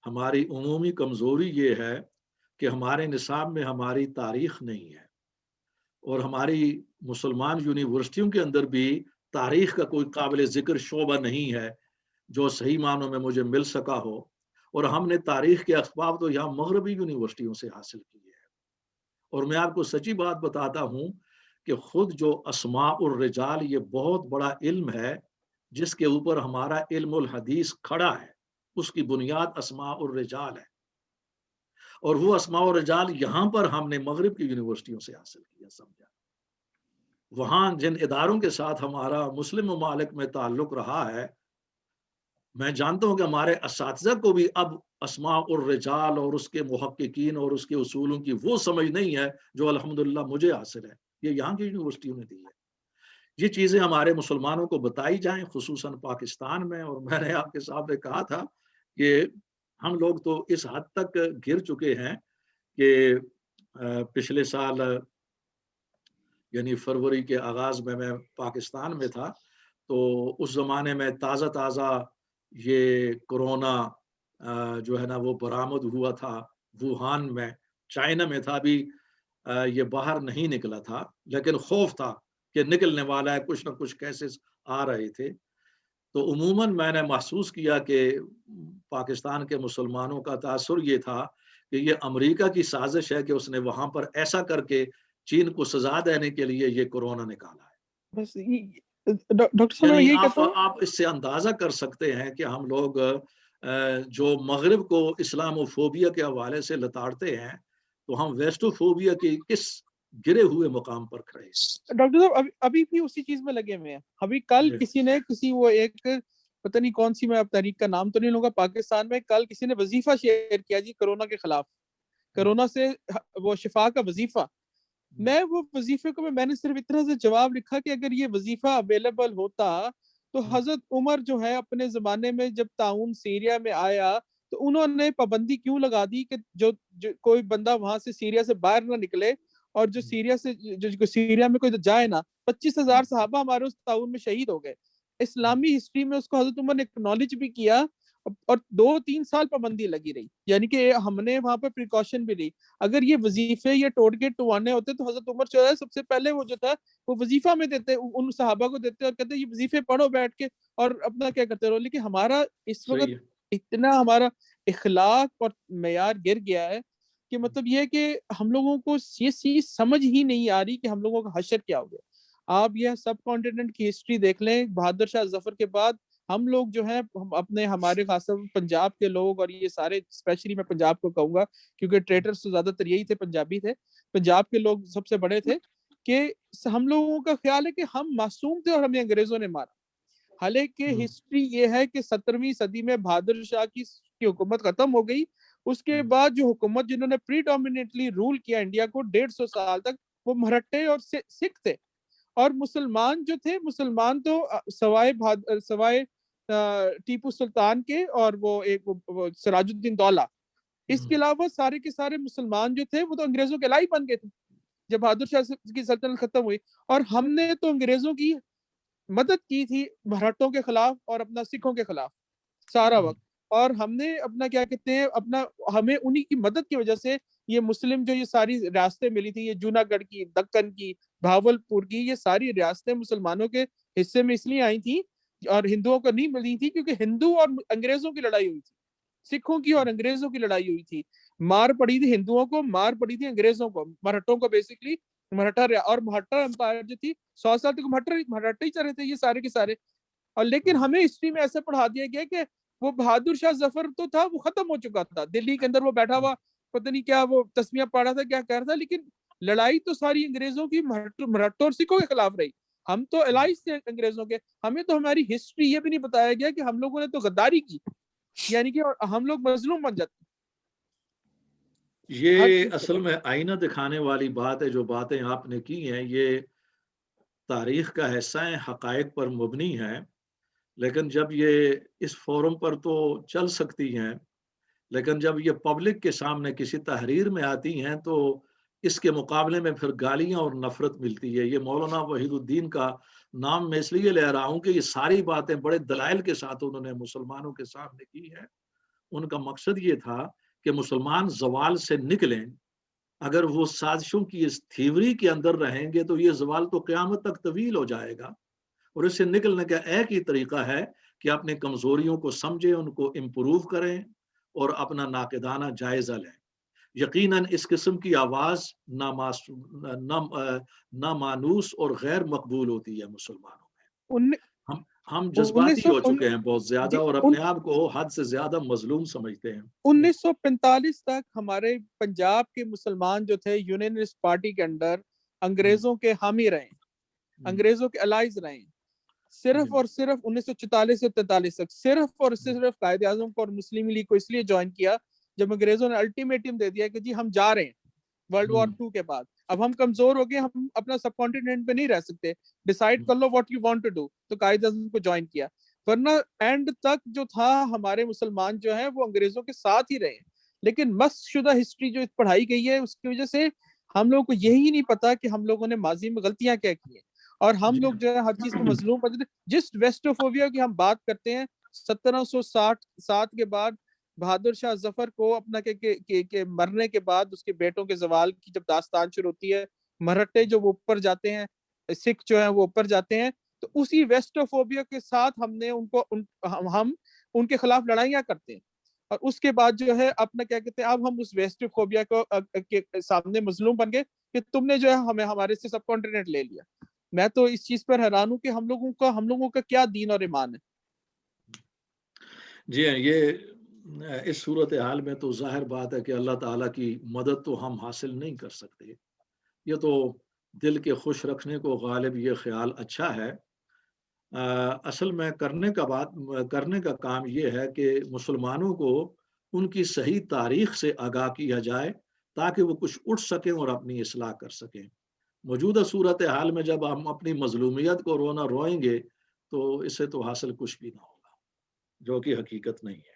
ہماری عمومی کمزوری یہ ہے کہ ہمارے نصاب میں ہماری تاریخ نہیں ہے, اور ہماری مسلمان یونیورسٹیوں کے اندر بھی تاریخ کا کوئی قابل ذکر شعبہ نہیں ہے جو صحیح معنوں میں مجھے مل سکا ہو. اور ہم نے تاریخ کے اسباب تو یہاں مغربی یونیورسٹیوں سے حاصل کی ہے. اور میں آپ کو سچی بات بتاتا ہوں کہ خود جو اسماء الرجال یہ بہت بڑا علم ہے جس کے اوپر ہمارا علم الحدیث کھڑا ہے، اس کی بنیاد اسماء الرجال ہے، اور وہ اسماء الرجال یہاں پر ہم نے مغرب کی یونیورسٹیوں سے حاصل کیا، سمجھا۔ وہاں جن اداروں کے ساتھ ہمارا مسلم ممالک میں تعلق رہا ہے، میں جانتا ہوں کہ ہمارے اساتذہ کو بھی اب اسماء الرجال اور اس کے محققین اور اس کے اصولوں کی وہ سمجھ نہیں ہے جو الحمدللہ مجھے حاصل ہے، یہ یہاں کی یونیورسٹیوں نے دی ہے۔ یہ چیزیں ہمارے مسلمانوں کو بتائی جائیں، خصوصاً پاکستان میں، اور میں نے آپ کے سامنے کہا تھا کہ ہم لوگ تو اس حد تک گر چکے ہیں کہ پچھلے سال یعنی فروری کے آغاز میں پاکستان میں تھا، تو اس زمانے میں تازہ تازہ یہ کرونا جو ہے نا وہ برآمد ہوا تھا ووہان میں، چائنا میں تھا، ابھی یہ باہر نہیں نکلا تھا، لیکن خوف تھا کہ نکلنے والا ہے، کچھ نہ کچھ کیسز آ رہے تھے۔ تو عموماً میں نے محسوس کیا کہ پاکستان کے مسلمانوں کا تاثر یہ تھا کہ یہ امریکہ کی سازش ہے کہ اس نے وہاں پر ایسا کر کے چین کو سزا دینے کے لیے یہ کورونا نکالا ہے۔ بس ڈاکٹر صاحب میں یعنی یہی کہتا ہوں، آپ اس سے اندازہ کر سکتے ہیں کہ ہم لوگ جو مغرب کو اسلام فوبیا کے حوالے سے لتاڑتے ہیں، تو ہم ویسٹو فوبیا کی کس گرے ہوئے مقام پر کھڑے ہیں۔ ڈاکٹر صاحب ابھی بھی اسی چیز میں لگے ہوئے ہیں۔ ابھی کل کسی نے وہ ایک پتہ نہیں کون سی، میں اب تحریک کا نام تو نہیں لوں گا، پاکستان میں کل کسی نے وظیفہ شیئر کیا جی کرونا کے خلاف، کرونا سے وہ شفا کا وظیفہ۔ میں وہ وظیفے کو میں نے صرف اتنا سے جواب لکھا کہ اگر یہ وظیفہ اویلیبل ہوتا تو حضرت عمر جو ہے اپنے زمانے میں جب طاعون سیریا میں آیا تو انہوں نے پابندی کیوں لگا دی کہ جو کوئی بندہ وہاں سے سیریا سے باہر نہ نکلے، اور جو سیریا سے جو سیریا میں کوئی جائے نا۔ 25,000 صحابہ ہمارے اس طاعون میں شہید ہو گئے۔ اسلامی ہسٹری میں اس کو حضرت عمر نے اکنالج بھی کیا، اور 2-3 سال پابندی لگی رہی، یعنی کہ ہم نے وہاں پہ پریکاشن بھی لی۔ اگر یہ وظیفے یا ٹوٹکے ٹوانے ہوتے تو حضرت عمر جو ہے سب سے پہلے وہ جو تھا وہ وظیفہ میں دیتے، ان صحابہ کو دیتے اور کہتے یہ وظیفے پڑھو بیٹھ کے اور اپنا کیا کرتے رہو۔ لیکن ہمارا اس وقت اتنا ہمارا اخلاق اور معیار گر گیا ہے کہ مطلب یہ ہے کہ ہم لوگوں کو یہ چیز سمجھ ہی نہیں آ رہی کہ ہم لوگوں کا حشر کیا ہو گیا۔ آپ یہ سب کانٹیننٹ کی ہسٹری دیکھ لیں، بہادر شاہ ظفر کے بعد ہم لوگ جو ہیں اپنے ہمارے خاص پنجاب کے لوگ، اور یہ سارے اسپیشلی میں پنجاب کو کہوں گا کیونکہ ٹریٹرز تو زیادہ تر یہی تھے، پنجابی تھے، پنجاب کے لوگ سب سے بڑے تھے، کہ ہم لوگوں کا خیال ہے کہ ہم معصوم تھے اور ہمیں انگریزوں نے مارا۔ حالانکہ ہسٹری یہ ہے کہ 17ویں صدی میں بہادر شاہ کی حکومت ختم ہو گئی، اس کے بعد جو حکومت جنہوں نے پریڈومیننٹلی رول کیا انڈیا کو 150 سال تک، وہ مرہٹے اور سکھ تھے۔ اور مسلمان جو تھے، مسلمان تو سوائے ٹیپو سلطان کے اور وہ ایک سراج الدین دولہ، اس کے علاوہ سارے کے سارے مسلمان جو تھے وہ تو انگریزوں کے لائی بن گئے تھے جب بہادر شاہ کی سلطنت ختم ہوئی۔ اور ہم نے تو انگریزوں کی مدد کی تھی مرہٹوں کے خلاف اور اپنا سکھوں کے خلاف سارا وقت، اور ہم نے اپنا کیا کہتے ہیں ہمیں انہی کی مدد کی وجہ سے یہ مسلم جو یہ ساری ریاستیں ملی تھی، یہ جوناگڑھ کی، دکن کی، بھاول پور کی، یہ ساری ریاستیں مسلمانوں کے حصے میں اس لیے آئی تھی اور ہندوؤں کو نہیں ملی تھی کیونکہ ہندو اور انگریزوں کی لڑائی ہوئی تھی، سکھوں کی اور انگریزوں کی لڑائی ہوئی تھی۔ مار پڑی تھی ہندوؤں کو، مار پڑی تھی انگریزوں کو، مرہٹوں کو بیسکلی، مرہٹا اور مرہٹا امپائر جو تھی 100 سال تک مرہٹا ہی چلے تھے یہ سارے کے سارے۔ اور لیکن ہمیں ہسٹری میں ایسے پڑھا دیا گیا کہ وہ بہادر شاہ ظفر تو تھا، وہ ختم ہو چکا تھا، دلی کے اندر وہ بیٹھا ہوا پتہ نہیں کیا وہ تسمیہ پڑھا تھا، کیا کہہ رہا تھا، لیکن لڑائی تو ساری انگریزوں کی مرہٹوں اور سکھوں کے خلاف رہی۔ ہم تو الائز تھے انگریزوں کے، ہمیں تو ہماری ہسٹری یہ بھی نہیں بتایا گیا کہ ہم لوگوں نے تو غداری کی، یعنی کہ ہم لوگ مظلوم بن جاتے۔ یہ اصل میں آئینہ دکھانے والی بات ہے، جو باتیں آپ نے کی ہیں یہ تاریخ کا حصہ ہیں، حقائق پر مبنی ہیں، لیکن جب یہ اس فورم پر تو چل سکتی ہیں، لیکن جب یہ پبلک کے سامنے کسی تحریر میں آتی ہیں تو اس کے مقابلے میں پھر گالیاں اور نفرت ملتی ہے۔ یہ مولانا وحید الدین کا نام میں اس لیے لے رہا ہوں کہ یہ ساری باتیں بڑے دلائل کے ساتھ انہوں نے مسلمانوں کے سامنے کی ہے۔ ان کا مقصد یہ تھا کہ مسلمان زوال سے نکلیں، اگر وہ سازشوں کی اس تھیوری کے اندر رہیں گے تو یہ زوال تو قیامت تک طویل ہو جائے گا، اور اس سے نکلنے کا ایک ہی طریقہ ہے کہ اپنے کمزوریوں کو سمجھیں، ان کو امپروو کریں اور اپنا ناقدانہ جائزہ لیں۔ یقیناً اس قسم کی آواز نامانوس اور غیر مقبول ہوتی ہے مسلمانوں میں. ہم جذباتی ہو چکے ہیں بہت زیادہ اور اپنے آپ کو حد سے زیادہ مظلوم سمجھتے ہیں. 1945 تک ہمارے پنجاب کے مسلمان جو تھے یونینسٹ پارٹی کے اندر انگریزوں کے حامی رہے, انگریزوں کے الائز رہے, صرف اور صرف 1944 سے 43 تک صرف اور صرف قائد اعظم کو اور مسلم لیگ کو اس لیے جوائن کیا جب انگریزوں نے الٹیمیٹم دے دیا کہ جی ہم جا رہے ہیں ورلڈ وار 2 کے بعد, اب ہم کمزور ہو گئے, ہم اپنا سب کانٹیننٹ پہ نہیں رہ سکتے, ڈیسائیڈ کر لو what you want to do, تو قائد اعظم کو جوائن کیا. ورنہ اینڈ تک جو تھا ہمارے مسلمان جو ہیں وہ انگریزوں کے ساتھ ہی رہے, لیکن مس شدہ ہسٹری جو پڑھائی گئی ہے اس کی وجہ سے ہم لوگوں کو یہی نہیں پتا کہ ہم لوگوں نے ماضی میں غلطیاں کیا کی ہیں, اور ہم لوگ جو ہے ہر چیز پہ مظلوم پڑتے ہیں. جس ویسٹوفوبیا کی ہم بات کرتے ہیں 1767 کے بعد بہادر شاہ ظفر کو اپنا کہ مرنے کے بعد اس کے بیٹوں کے زوال کی جب داستان شروع ہوتی ہے, مرہٹے جو وہ اوپر جاتے ہیں, سکھ جو ہیں وہ اوپر جاتے ہیں, تو اسی ویسٹوفوبیا کے ساتھ ہم نے ہم ان کے خلاف لڑائیاں کرتے ہیں, اور اس کے بعد جو ہے اپنا کیا کہتے ہیں اب ہم اس ویسٹوفوبیا کو کے سامنے مظلوم بن گئے کہ تم نے جو ہے ہمیں ہمارے سے سب کانٹیننٹ لے لیا. میں تو اس چیز پر حیران ہوں کہ ہم لوگوں کا کیا دین اور ایمان ہے. جی ہاں, یہ اس صورتحال میں تو ظاہر بات ہے کہ اللہ تعالیٰ کی مدد تو ہم حاصل نہیں کر سکتے. یہ تو دل کے خوش رکھنے کو غالب یہ خیال اچھا ہے. اصل میں کرنے کا کام یہ ہے کہ مسلمانوں کو ان کی صحیح تاریخ سے آگاہ کیا جائے تاکہ وہ کچھ اٹھ سکیں اور اپنی اصلاح کر سکیں. موجودہ صورتحال میں جب ہم اپنی مظلومیت کو روئیں گے تو اس سے تو حاصل کچھ بھی نہ ہوگا, جو کہ حقیقت نہیں ہے.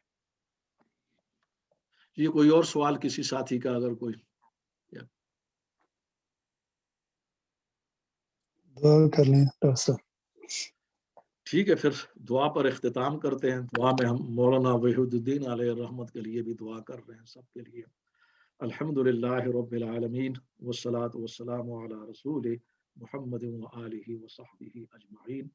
یہ کوئی اور سوال کسی ساتھی کا اگر کوئی؟ دعا کر لیں ڈاکٹر صاحب. ٹھیک ہے, پھر دعا پر اختتام کرتے ہیں. دعا میں ہم مولانا وحید الدین علیہ الرحمت کے لیے بھی دعا کر رہے ہیں, سب کے لیے. الحمدللہ رب العالمین والصلاة والسلام علی رسول محمد وآلہ وصحبہ اجمعین.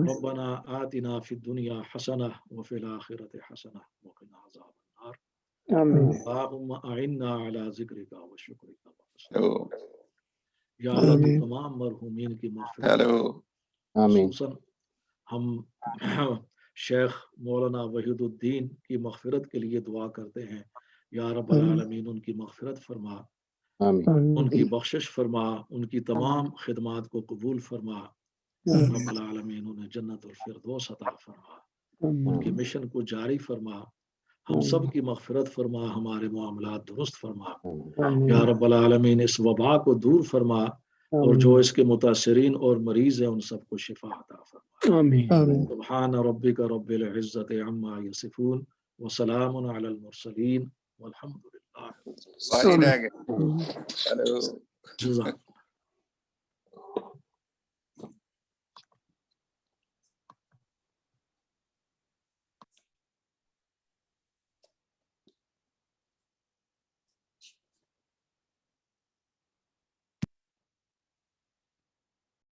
ربنا آتنا فی الدنیا حسنہ وفی الآخرۃ حسنہ وقنا عذاب النار. اللہم اعنا علی ذکرک وشکرک وحسن. یا اللہ تو تمام مرحومین کی مغفرت, خصوصاً ہم شیخ مولانا وحید الدین کی مغفرت کے لیے دعا کرتے ہیں. یا رب العالمین ان کی مغفرت فرما, ان کی بخشش فرما, ان کی تمام خدمات کو قبول فرما. رب العالمین انہیں جنت الفردوس عطا فرما, ان کے مشن کو جاری فرما. ہم سب کی مغفرت فرما, ہمارے معاملات درست فرما. یا رب العالمین اس وبا کو دور فرما, اور جو اس کے متاثرین اور مریض ہیں ان سب کو شفا عطا فرما. سبحان ربک رب العزت عما یصفون وسلام علی المرسلین والحمد للہ. جزاک